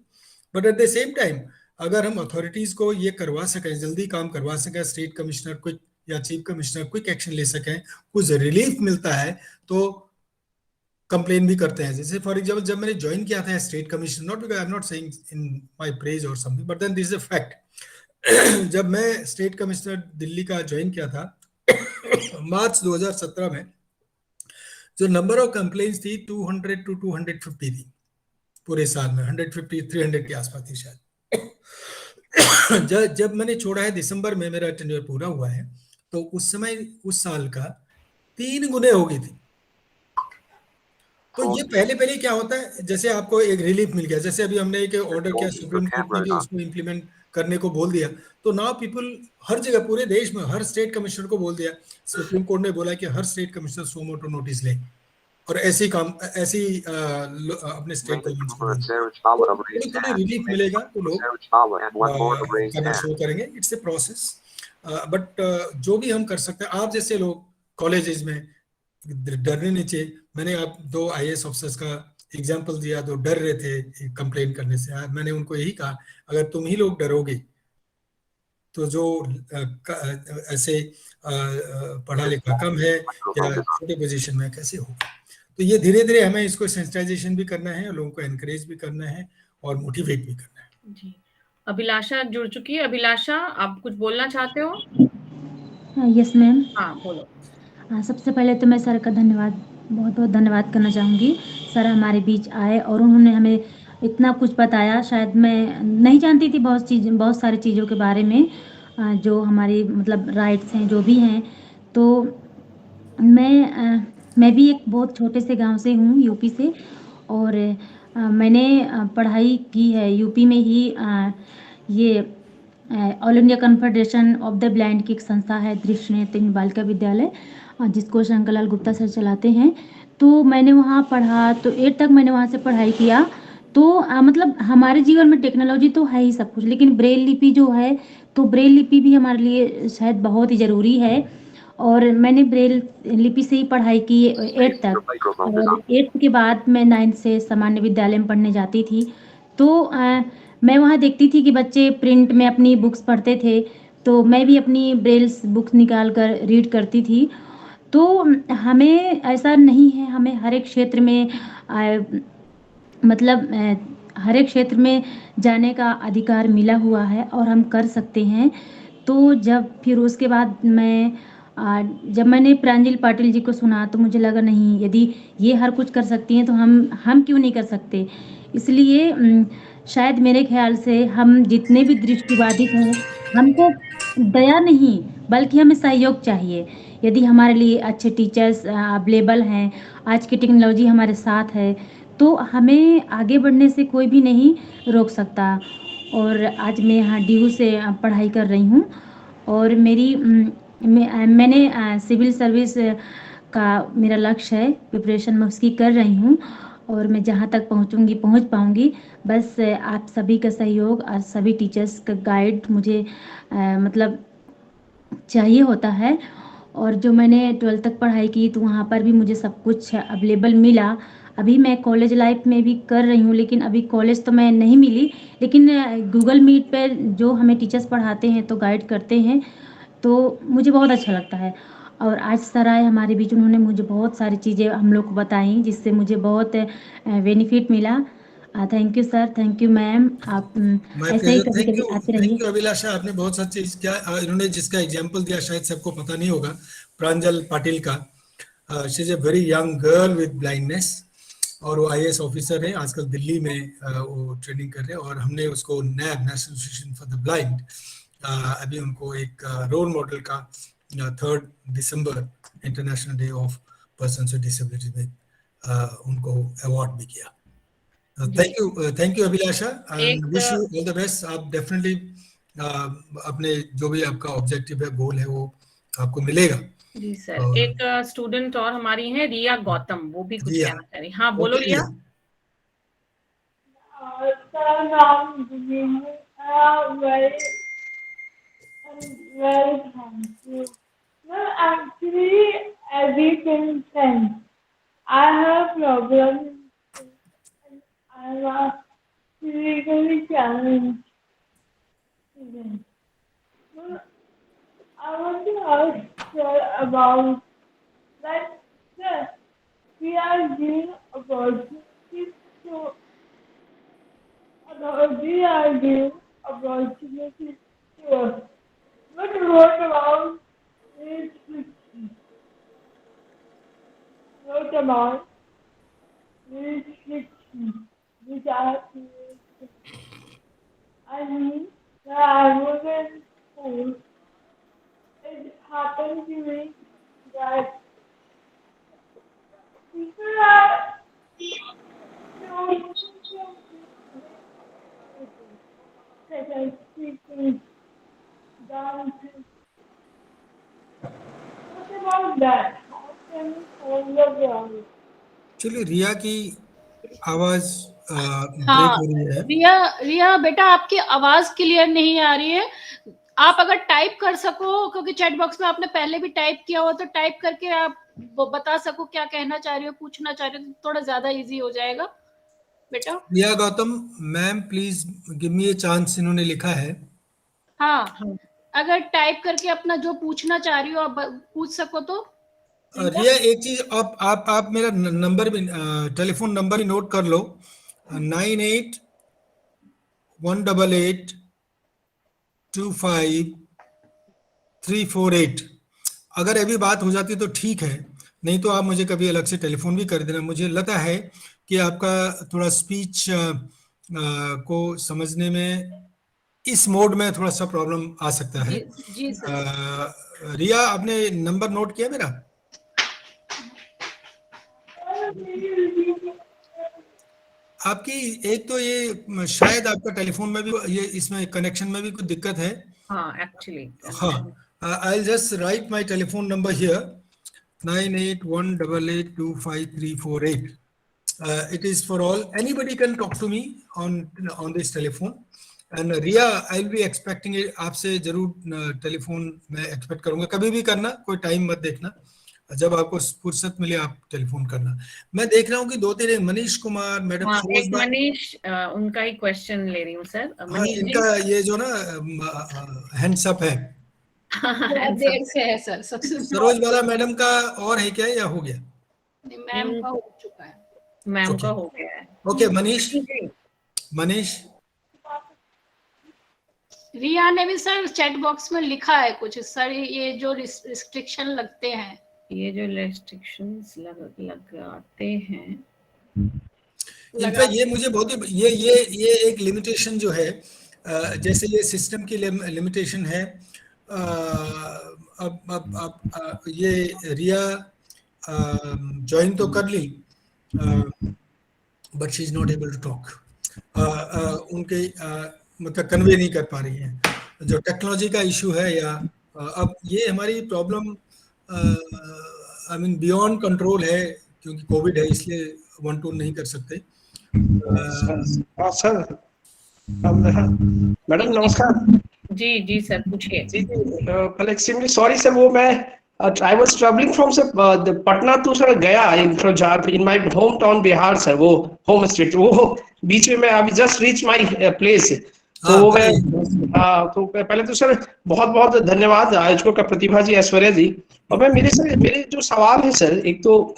But at the same time अगर हम अथॉरिटीज को ये करवा सकें, जल्दी काम करवा सकें, स्टेट कमिश्नर क्विक या चीफ कमिश्नर क्विक एक्शन ले सकें, कुछ रिलीफ मिलता है, तो कंप्लेन भी करते हैं। जैसे फॉर एग्जाम्पल जब मैंने ज्वाइन किया था state commissioner, not because I am not saying in my praise और something, but then this is a fact. जब मैं स्टेट कमिश्नर दिल्ली का ज्वाइन किया था मार्च 2017 में, जो नंबर ऑफ कंप्लेंट्स थी 200 to 250 थी पूरे साल में, 150-300 के आसपास थी शायद। जब मैंने छोड़ा है दिसंबर में, मेरा टेन्योर पूरा हुआ है, तो उस समय उस साल का 3 गुने हो गई थी। तो ये पहले क्या होता है, जैसे आपको एक रिलीफ मिल गया, जैसे अभी हमने एक ऑर्डर किया सुप्रीम कोर्ट ने, उसको इम्प्लीमेंट करने को बोल दिया, तो नाउ पीपल हर जगह पूरे देश में हर स्टेट कमिश्नर को बोल दिया, सुप्रीम कोर्ट ने बोला कि हर स्टेट कमिश्नर सो मोटो नोटिस ले, और ऐसे काम अपने स्टेट गवर्नमेंट रिलीफ मिलेगा तो लोग करना शुरू करेंगे। इट्स ए प्रोसेस, बट जो भी हम कर सकते हैं, आप जैसे लोग कॉलेजेस में डरने नहीं चाहिए। मैंने आप 2 IAS ऑफिसर्स का एग्जाम्पल दिया, तो डर रहे थे कंप्लेन करने से। मैंने उनको यही कहा, अगर तुम ही लोग डरोगे तो जो ऐसे पढ़ा लिखा कम है या छोटे पोजीशन में कैसे होगा। तो ये धीरे धीरे हमें इसको सेंसिटाइजेशन भी करना है, लोगों को एनकरेज भी करना है और मोटिवेट भी करना है। जी, अभिलाषा जुड़ चुकी है। अभिलाषा, आप कुछ बोलना चाहते हो? Yes ma'am. हाँ, बोलो। सबसे पहले तो मैं सर का बहुत बहुत धन्यवाद करना चाहूँगी। सर हमारे बीच आए और उन्होंने हमें इतना कुछ बताया, शायद मैं नहीं जानती थी बहुत सारी चीज़ों के बारे में, जो हमारी मतलब राइट्स हैं, जो भी हैं। तो मैं भी एक बहुत छोटे से गांव से हूँ, यूपी से, और मैंने पढ़ाई की है यूपी में ही। ये all India confederation of the blind की एक संस्था है, दृष्टि नेत्रहीन बालिका विद्यालय, जिसको शंकरलाल गुप्ता सर चलाते हैं। तो मैंने वहाँ पढ़ा, तो 8 तक मैंने वहाँ से पढ़ाई किया। तो मतलब हमारे जीवन में टेक्नोलॉजी तो है ही सब कुछ, लेकिन ब्रेल लिपि जो है, तो ब्रेल लिपि भी हमारे लिए शायद बहुत ही ज़रूरी है। और मैंने ब्रेल लिपि से ही पढ़ाई की 8 तक, और 8 के बाद मैं 9th से सामान्य विद्यालय में पढ़ने जाती थी। तो मैं वहाँ देखती थी कि बच्चे प्रिंट में अपनी बुक्स पढ़ते थे, तो मैं भी अपनी ब्रेल्स बुक्स निकाल कर रीड करती थी। तो हमें ऐसा नहीं है, हमें हर एक क्षेत्र में मतलब हर एक क्षेत्र में जाने का अधिकार मिला हुआ है और हम कर सकते हैं। तो फिर उसके बाद जब मैंने प्रांजल पाटिल जी को सुना, तो मुझे लगा नहीं, यदि ये हर कुछ कर सकती हैं तो हम क्यों नहीं कर सकते। इसलिए शायद मेरे ख्याल से हम जितने भी दृष्टिबाधित हैं, हमको दया नहीं, बल्कि हमें सहयोग चाहिए। यदि हमारे लिए अच्छे टीचर्स अवेलेबल हैं, आज की टेक्नोलॉजी हमारे साथ है, तो हमें आगे बढ़ने से कोई भी नहीं रोक सकता। और आज मैं यहाँ डीयू से पढ़ाई कर रही हूँ और मैंने सिविल सर्विस का मेरा लक्ष्य है, प्रिपरेशन मैं उसकी कर रही हूँ और मैं जहाँ तक पहुँचूँगी पहुँच पाऊँगी। बस आप सभी का सहयोग और सभी टीचर्स का गाइड मुझे मतलब चाहिए होता है। और जो मैंने 12th तक पढ़ाई की तो वहाँ पर भी मुझे सब कुछ अवेलेबल मिला। अभी मैं कॉलेज लाइफ में भी कर रही हूँ, लेकिन अभी कॉलेज तो मैं नहीं मिली, लेकिन गूगल मीट पर जो हमें टीचर्स पढ़ाते हैं तो गाइड करते हैं, तो मुझे बहुत अच्छा लगता है। और आज सर आए हमारे बीच, उन्होंने मुझे बहुत सारी चीज़ें हम लोग को बताई, जिससे मुझे बहुत बेनिफिट मिला। Thank you sir, thank you ma'am. आप माय ऐसे ही प्लेजर। कभी कभी आते रहिए। थैंक यू अभिलाषा, आपने बहुत सा चीज किया। इन्होंने जिसका एग्जांपल दिया शायद सबको पता नहीं होगा, प्रांजल पाटिल का। She is a very young girl with blindness और वो IAS ऑफिसर है आजकल दिल्ली में। वो ट्रेनिंग कर रहे हैं और हमने उसको NAB, National Association for the Blind, अभी उनको एक रोल मॉडल का 3 दिसंबर international day of persons with disability में उनको अवार्ड भी किया। Thank you Abhilasha and wish you all the best. आप डेफिनेटली अपने जो भी आपका ऑब्जेक्टिव है, गोल है, वो आपको मिलेगा। जी सर, एक स्टूडेंट और हमारी है रिया गौतम, वो भी कुछ कहना चाह रही। हाँ बोलो रिया। Actually, everything sense. I have problems and I'm a physically challenged student. Well, I want to ask sir about that. Sir, we are giving opportunities to we are giving opportunities to us. But what about restrictions? What about restrictions which are I mean, when I was in school, it happened to me that people are such as speaking, dancing. What about that? How can we hold the ground? चलिए, रिया की आवाज break हाँ, हो रही है। रिया बेटा आपकी आवाज क्लियर नहीं आ रही है। आप अगर टाइप कर सको, क्योंकि चैट बॉक्स में आपने पहले भी टाइप किया हो, तो टाइप करके आप बता सको क्या कहना चाह रही हो, पूछना चाह रही हो, तो थोड़ा ज्यादा इजी हो जाएगा बेटा। Riya Gautam ma'am, please give me a chance, इन्होंने लिखा है। हाँ, अगर टाइप करके अपना जो पूछना चाह रही हो आप पूछ सको तो। रिया, एक चीज आप मेरा नंबर भी, टेलीफोन नंबर भी नोट कर लो, 9818253448। अगर अभी बात हो जाती तो ठीक है, नहीं तो आप मुझे कभी अलग से टेलीफोन भी कर देना। मुझे लगता है कि आपका थोड़ा स्पीच को समझने में इस मोड में थोड़ा सा प्रॉब्लम आ सकता है। जी सर। रिया, आपने नंबर नोट किया मेरा? आपकी एक तो ये शायद आपका टेलीफोन में भी ये इसमें कनेक्शन में भी कुछ दिक्कत है। हाँ, एक्चुअली हाँ, I'll just write my telephone number here, 9818825348. It is for all. Anybody can talk to me on this telephone. And Riya, I'll be expecting it. आपसे जरूर टेलीफोन में एक्सपेक्ट करूंगा। कभी भी करना, कोई टाइम मत देखना, जब आपको फुर्सत मिले आप टेलीफोन करना। मैं देख रहा हूँ कि 2-3 मनीष कुमार मैडम, एक मनीष, उनका ही क्वेश्चन ले रही हूँ सर। हाँ, इनका ये जो ना हैंड्स अप है, देर से है सर। सरोज बाला मैडम का और है क्या, या हो गया? मैम का हो चुका है। मैम का हो गया है। ओके, मनीष। रिया ने भी सर चैट बॉक्स में लिखा है कुछ सर, ये जो रिस्ट्रिक्शन लगते हैं, ये जो रेस्ट्रिक्शंस लगाते हैं, इनफैक्ट ये मुझे बहुत ही ये एक लिमिटेशन जो है, जैसे ये सिस्टम की लिमिटेशन है, अब ये रिया ज्वाइन तो कर ली, but she is not able to talk. उनके मतलब कन्वे नहीं कर पा रही हैं। जो टेक्नोलॉजी का इशू है या अब ये हमारी problem I mean beyond control है, क्योंकि कोविड है इसलिए वन टू नहीं कर सकते। सर मैडम नमस्कार। जी जी सर पूछिए। जी जी एक्सट्रीमली सॉरी सर, वो मैं I was travelling from sir Patna to sir Gaya in my home town Bihar sir, वो होम स्टेट, वो बीच में मैं अभी जस्ट रीच माय प्लेस। तो वो मैं तो पहले तो सर बहुत बहुत धन्यवाद आयोजकों का, प्रतिभा जी, ऐश्वर्या जी। और मैं मेरे जो सवाल है सर, एक तो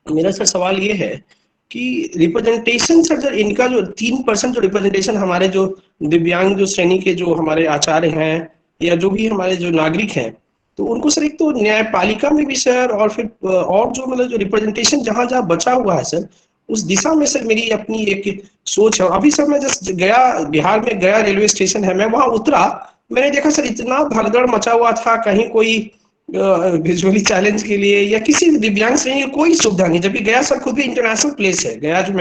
मेरा सर सवाल ये है कि रिप्रेजेंटेशन सर, जब इनका जो 3% जो रिप्रेजेंटेशन हमारे जो दिव्यांग जो श्रेणी के जो हमारे आचार्य हैं या जो भी हमारे जो नागरिक हैं, तो उनको सर एक तो न्यायपालिका में भी सर, और फिर और जो मतलब जो रिप्रेजेंटेशन जहां जहां बचा हुआ है सर, उस दिशा में सर मेरी अपनी एक सोच है। अभी सर मैं जस्ट गया, बिहार में गया रेलवे स्टेशन है, मैं वहां उतरा, मैंने देखा सर इतना भगदड़ मचा हुआ था, कहीं कोई विजुअली चैलेंज के लिए या किसी दिव्यांग श्रेणी की कोई सुविधा नहीं, जबकि गया सर खुद भी इंटरनेशनल प्लेस है, गया जो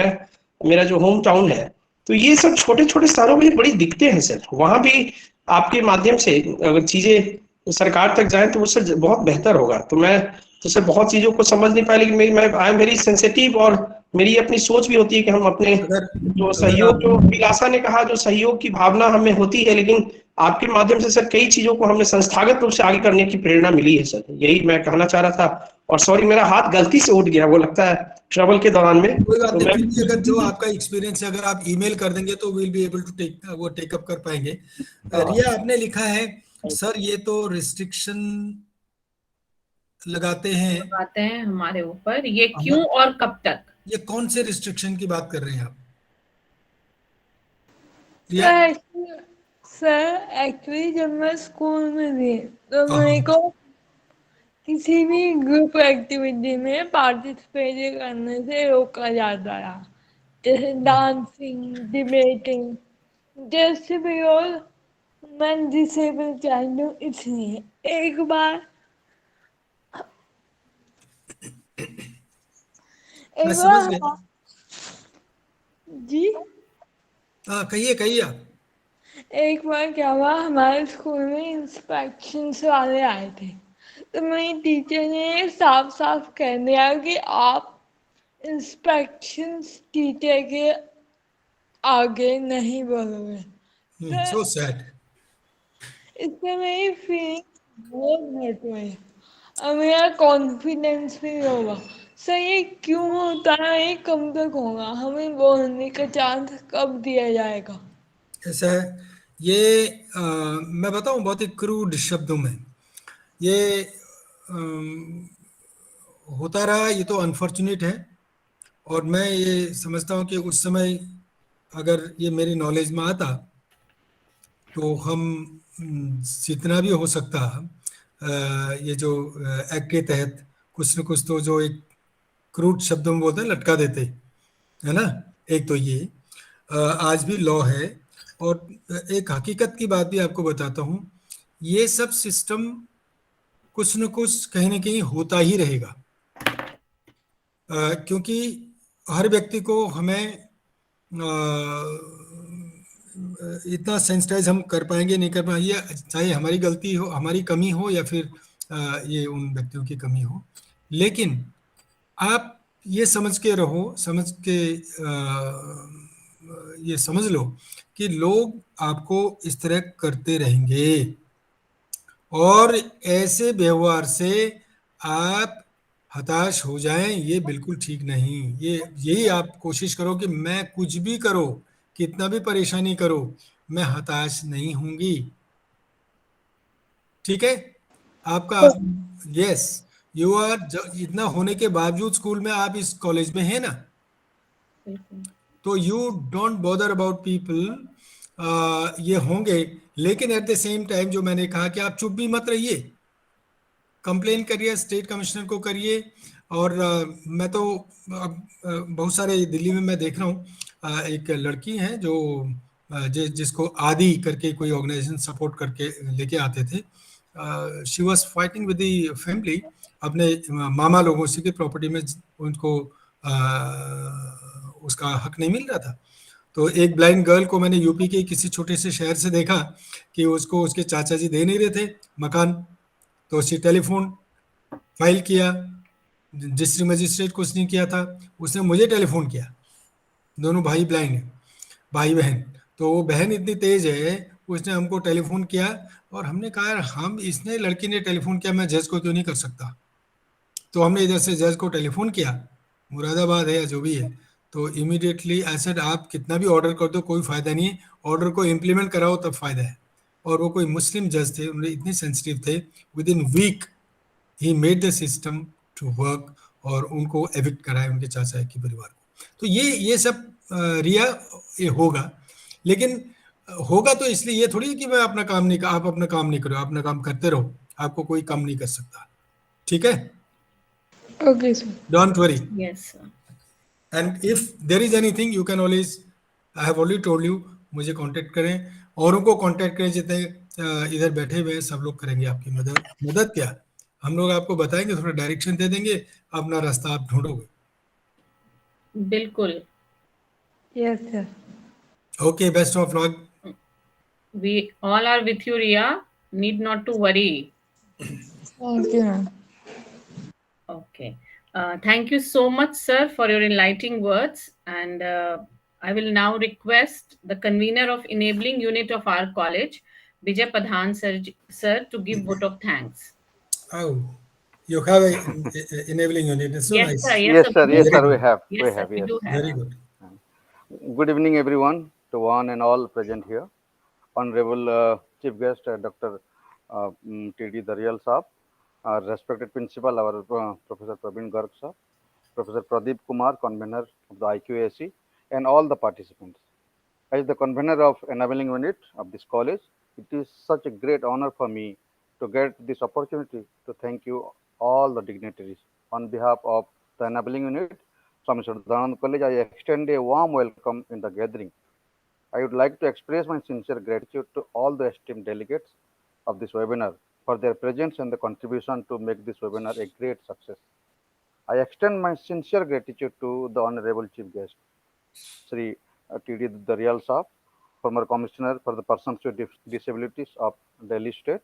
मेरा जो होम टाउन है। तो ये सब छोटे छोटे शहरों में बड़ी दिक्कतें हैं सर, वहां भी आपके माध्यम से अगर चीजें सरकार तक जाए तो वो सर बहुत बेहतर होगा। तो मैं तो सर बहुत चीजों को समझ नहीं पाया, लेकिन मैं आई एम वेरी सेंसिटिव, और मेरी अपनी सोच भी होती है कि हम अपने जो सहयोग, जो विलासा ने कहा, जो सहयोग की भावना हमें होती है, लेकिन आपके माध्यम से सर कई चीजों को हमने संस्थागत रूप से आगे करने की प्रेरणा मिली है सर, यही मैं कहना चाह रहा था। और सॉरी मेरा हाथ गलती से उठ गया, वो लगता है ट्रैवल के दौरान में। कोई बात नहीं, अगर जो आपका एक्सपीरियंस है अगर आप ईमेल कर देंगे तो will be able to take up कर पाएंगे। रिया आपने लिखा है सर ये तो रिस्ट्रिक्शन लगाते हैं हमारे ऊपर, ये क्यों और कब तक? ये कौन से रिस्ट्रिक्शन की बात कर रहे हैं आप? सर एक्चुअली जब मैं स्कूल में थी तो मेरे को किसी भी ग्रुप एक्टिविटी में पार्टिसिपेट करने से रोका जाता था, जैसे डांसिंग, डिबेटिंग, जैसे भी। और मैं डिसेबल चाइल्ड हूँ, इसलिए एक बार जी कहिए आप। एक बार क्या हुआ, हमारे स्कूल में इंस्पेक्शंस वाले आए थे, तो मेरी टीचर ने साफ साफ कह दिया कि आप इंस्पेक्शंस टीचर के आगे नहीं बोलोगे। So sad. इससे मेरी फीलिंग बहुत हर्ट हुई और मेरा कॉन्फिडेंस भी होगा। सर ये क्यों होता है, ये कब तक होगा, हमें बोलने का चांस कब दिया जाएगा? ऐसा है, ये मैं बताऊं बहुत ही क्रूड शब्दों में, ये होता रहा, ये तो अनफॉर्चुनेट है। और मैं ये समझता हूँ कि उस समय अगर ये मेरी नॉलेज में आता तो हम जितना भी हो सकता ये जो एक्ट के तहत कुछ न कुछ तो जो एक क्रूड शब्दों में बोलते हैं लटका देते, है ना। एक तो ये आज भी लॉ है। और एक हकीकत की बात भी आपको बताता हूँ, ये सब सिस्टम कुछ न कुछ कहीं ना कहीं होता ही रहेगा, क्योंकि हर व्यक्ति को हमें इतना सेंसिटाइज हम कर पाएंगे नहीं कर पाएंगे, चाहे हमारी गलती हो, हमारी कमी हो, या फिर ये उन व्यक्तियों की कमी हो। लेकिन आप ये समझ के रहो, ये समझ लो कि लोग आपको इस तरह करते रहेंगे, और ऐसे व्यवहार से आप हताश हो जाएं, ये बिल्कुल ठीक नहीं। यही आप कोशिश करो कि मैं कुछ भी करो, कितना भी परेशानी करो, मैं हताश नहीं होंगी। ठीक है आपका? Yes, you are. इतना होने के बावजूद स्कूल में आप इस कॉलेज में है ना, तो you don't bother about people. ये होंगे, लेकिन एट द सेम टाइम जो मैंने कहा कि आप चुप भी मत रहिए, कंप्लेन करिए, स्टेट कमिश्नर को करिए। और मैं तो बहुत सारे दिल्ली में मैं देख रहा हूँ, एक लड़की है जो जिसको आदि करके कोई ऑर्गेनाइजेशन सपोर्ट करके लेके आते थे, she was fighting with the family, अपने मामा लोगों से की प्रॉपर्टी में उनको उसका हक नहीं मिल रहा था। तो एक ब्लाइंड गर्ल को मैंने यूपी के किसी छोटे से शहर से देखा कि उसको उसके चाचा जी दे नहीं रहे थे मकान, तो उसने टेलीफोन फाइल किया, डिस्ट्रिक्ट मजिस्ट्रेट को उसने किया था, उसने मुझे टेलीफोन किया। दोनों भाई ब्लाइंड हैं, भाई बहन। तो वो बहन इतनी तेज है, उसने हमको टेलीफोन किया और हमने कहा यार हम इसने लड़की ने टेलीफोन किया, मैं जज को क्यों नहीं कर सकता। तो हमने इधर से जज को टेलीफोन किया, मुरादाबाद है या जो भी है, तो इमीडिएटली आई सेड आप कितना भी ऑर्डर कर दो कोई फायदा नहीं है, ऑर्डर को इम्प्लीमेंट कराओ तब फायदा है। और वो कोई मुस्लिम जज थे, उन्हें इतने सेंसिटिव थे, within week he made the system to work और उनको एविक्ट कराए उनके चाचा के परिवार को। तो ये सब रिया ये होगा, लेकिन होगा तो इसलिए ये थोड़ी कि मैं अपना काम नहीं, आप अपना काम नहीं करो, अपना काम करते रहो, आपको कोई कम नहीं कर सकता। ठीक है? Okay, sir. Don't worry. Yes, sir. And if there is anything you can always, I have already told you, मुझे कांटेक्ट करें, औरों को कांटेक्ट करें, जितने इधर बैठे हुए हैं सब लोग करेंगे आपकी मदद क्या, हम लोग आपको बताएंगे, थोड़ा डायरेक्शन दे देंगे, अपना रास्ता आप ढूंढोगे। बिल्कुल। Yes, sir. Okay, best of luck. We all are with you, Riya. Need not to worry. Thank you, ma'am. Okay. Thank you so much, sir, for your enlightening words. And I will now request the convener of enabling unit of our college, Vijay Padhan sir, to give vote of thanks. Oh, you have a enabling unit. It's so Yes, nice. sir. Yes, sir. Yes, sir. We have. Yes, We sir, have. we Yes. do have. Very good. Good evening, everyone, to one and all present here. Honorable Chief Guest, Dr. T.D. Daryal Saab, our respected principal, our Professor Praveen Garg Saab, Professor Pradeep Kumar, convener of the IQAC, and all the participants. As the convener of enabling unit of this college, it is such a great honor for me to get this opportunity to thank you all the dignitaries. On behalf of the enabling unit, Swami Shraddhanand College, I extend a warm welcome in the gathering. I would like to express my sincere gratitude to all the esteemed delegates of this webinar for their presence and the contribution to make this webinar a great success. I extend my sincere gratitude to the Honorable Chief Guest, Sri T.D. Daryal Saab, former Commissioner for the Persons with Disabilities of Delhi State,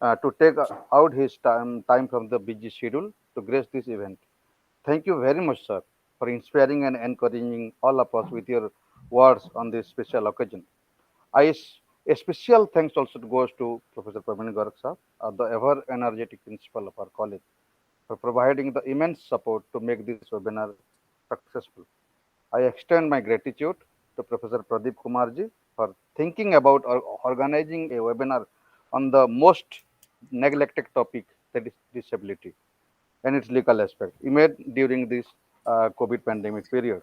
to take out his time from the busy schedule to grace this event. Thank you very much, sir, for inspiring and encouraging all of us with your words on this special occasion. A special thanks also goes to Professor Praveen Garg Saab, the ever-energetic principal of our college, for providing the immense support to make this webinar successful. I extend my gratitude to Professor Pradeep Kumar ji for thinking about organizing a webinar on the most neglected topic, that is disability and its legal aspect, made during this COVID pandemic period.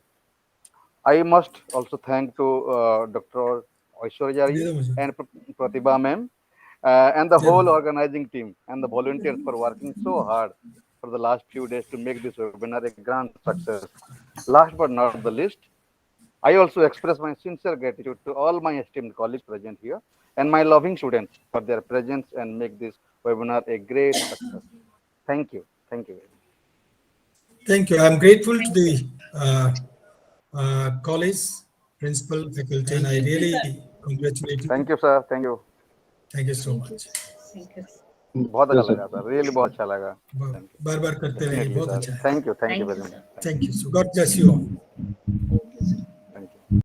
I must also thank to Dr. Aishwarya and Pratibha ma'am and the whole organizing team and the volunteers for working so hard for the last few days to make this webinar a grand success. Last but not the least, I also express my sincere gratitude to all my esteemed colleagues present here and my loving students for their presence and make this webinar a great success. Thank you. Thank you. Thank you. I'm grateful to the college, principal, faculty, and I really congratulate you. Thank you, sir. Thank you. Thank you so much. Thank you. बहुत अच्छा लगा sir, really बहुत अच्छा लगा. बार बार करते रहिए, बहुत अच्छा है. Thank you very much. Thank you. So God bless you all.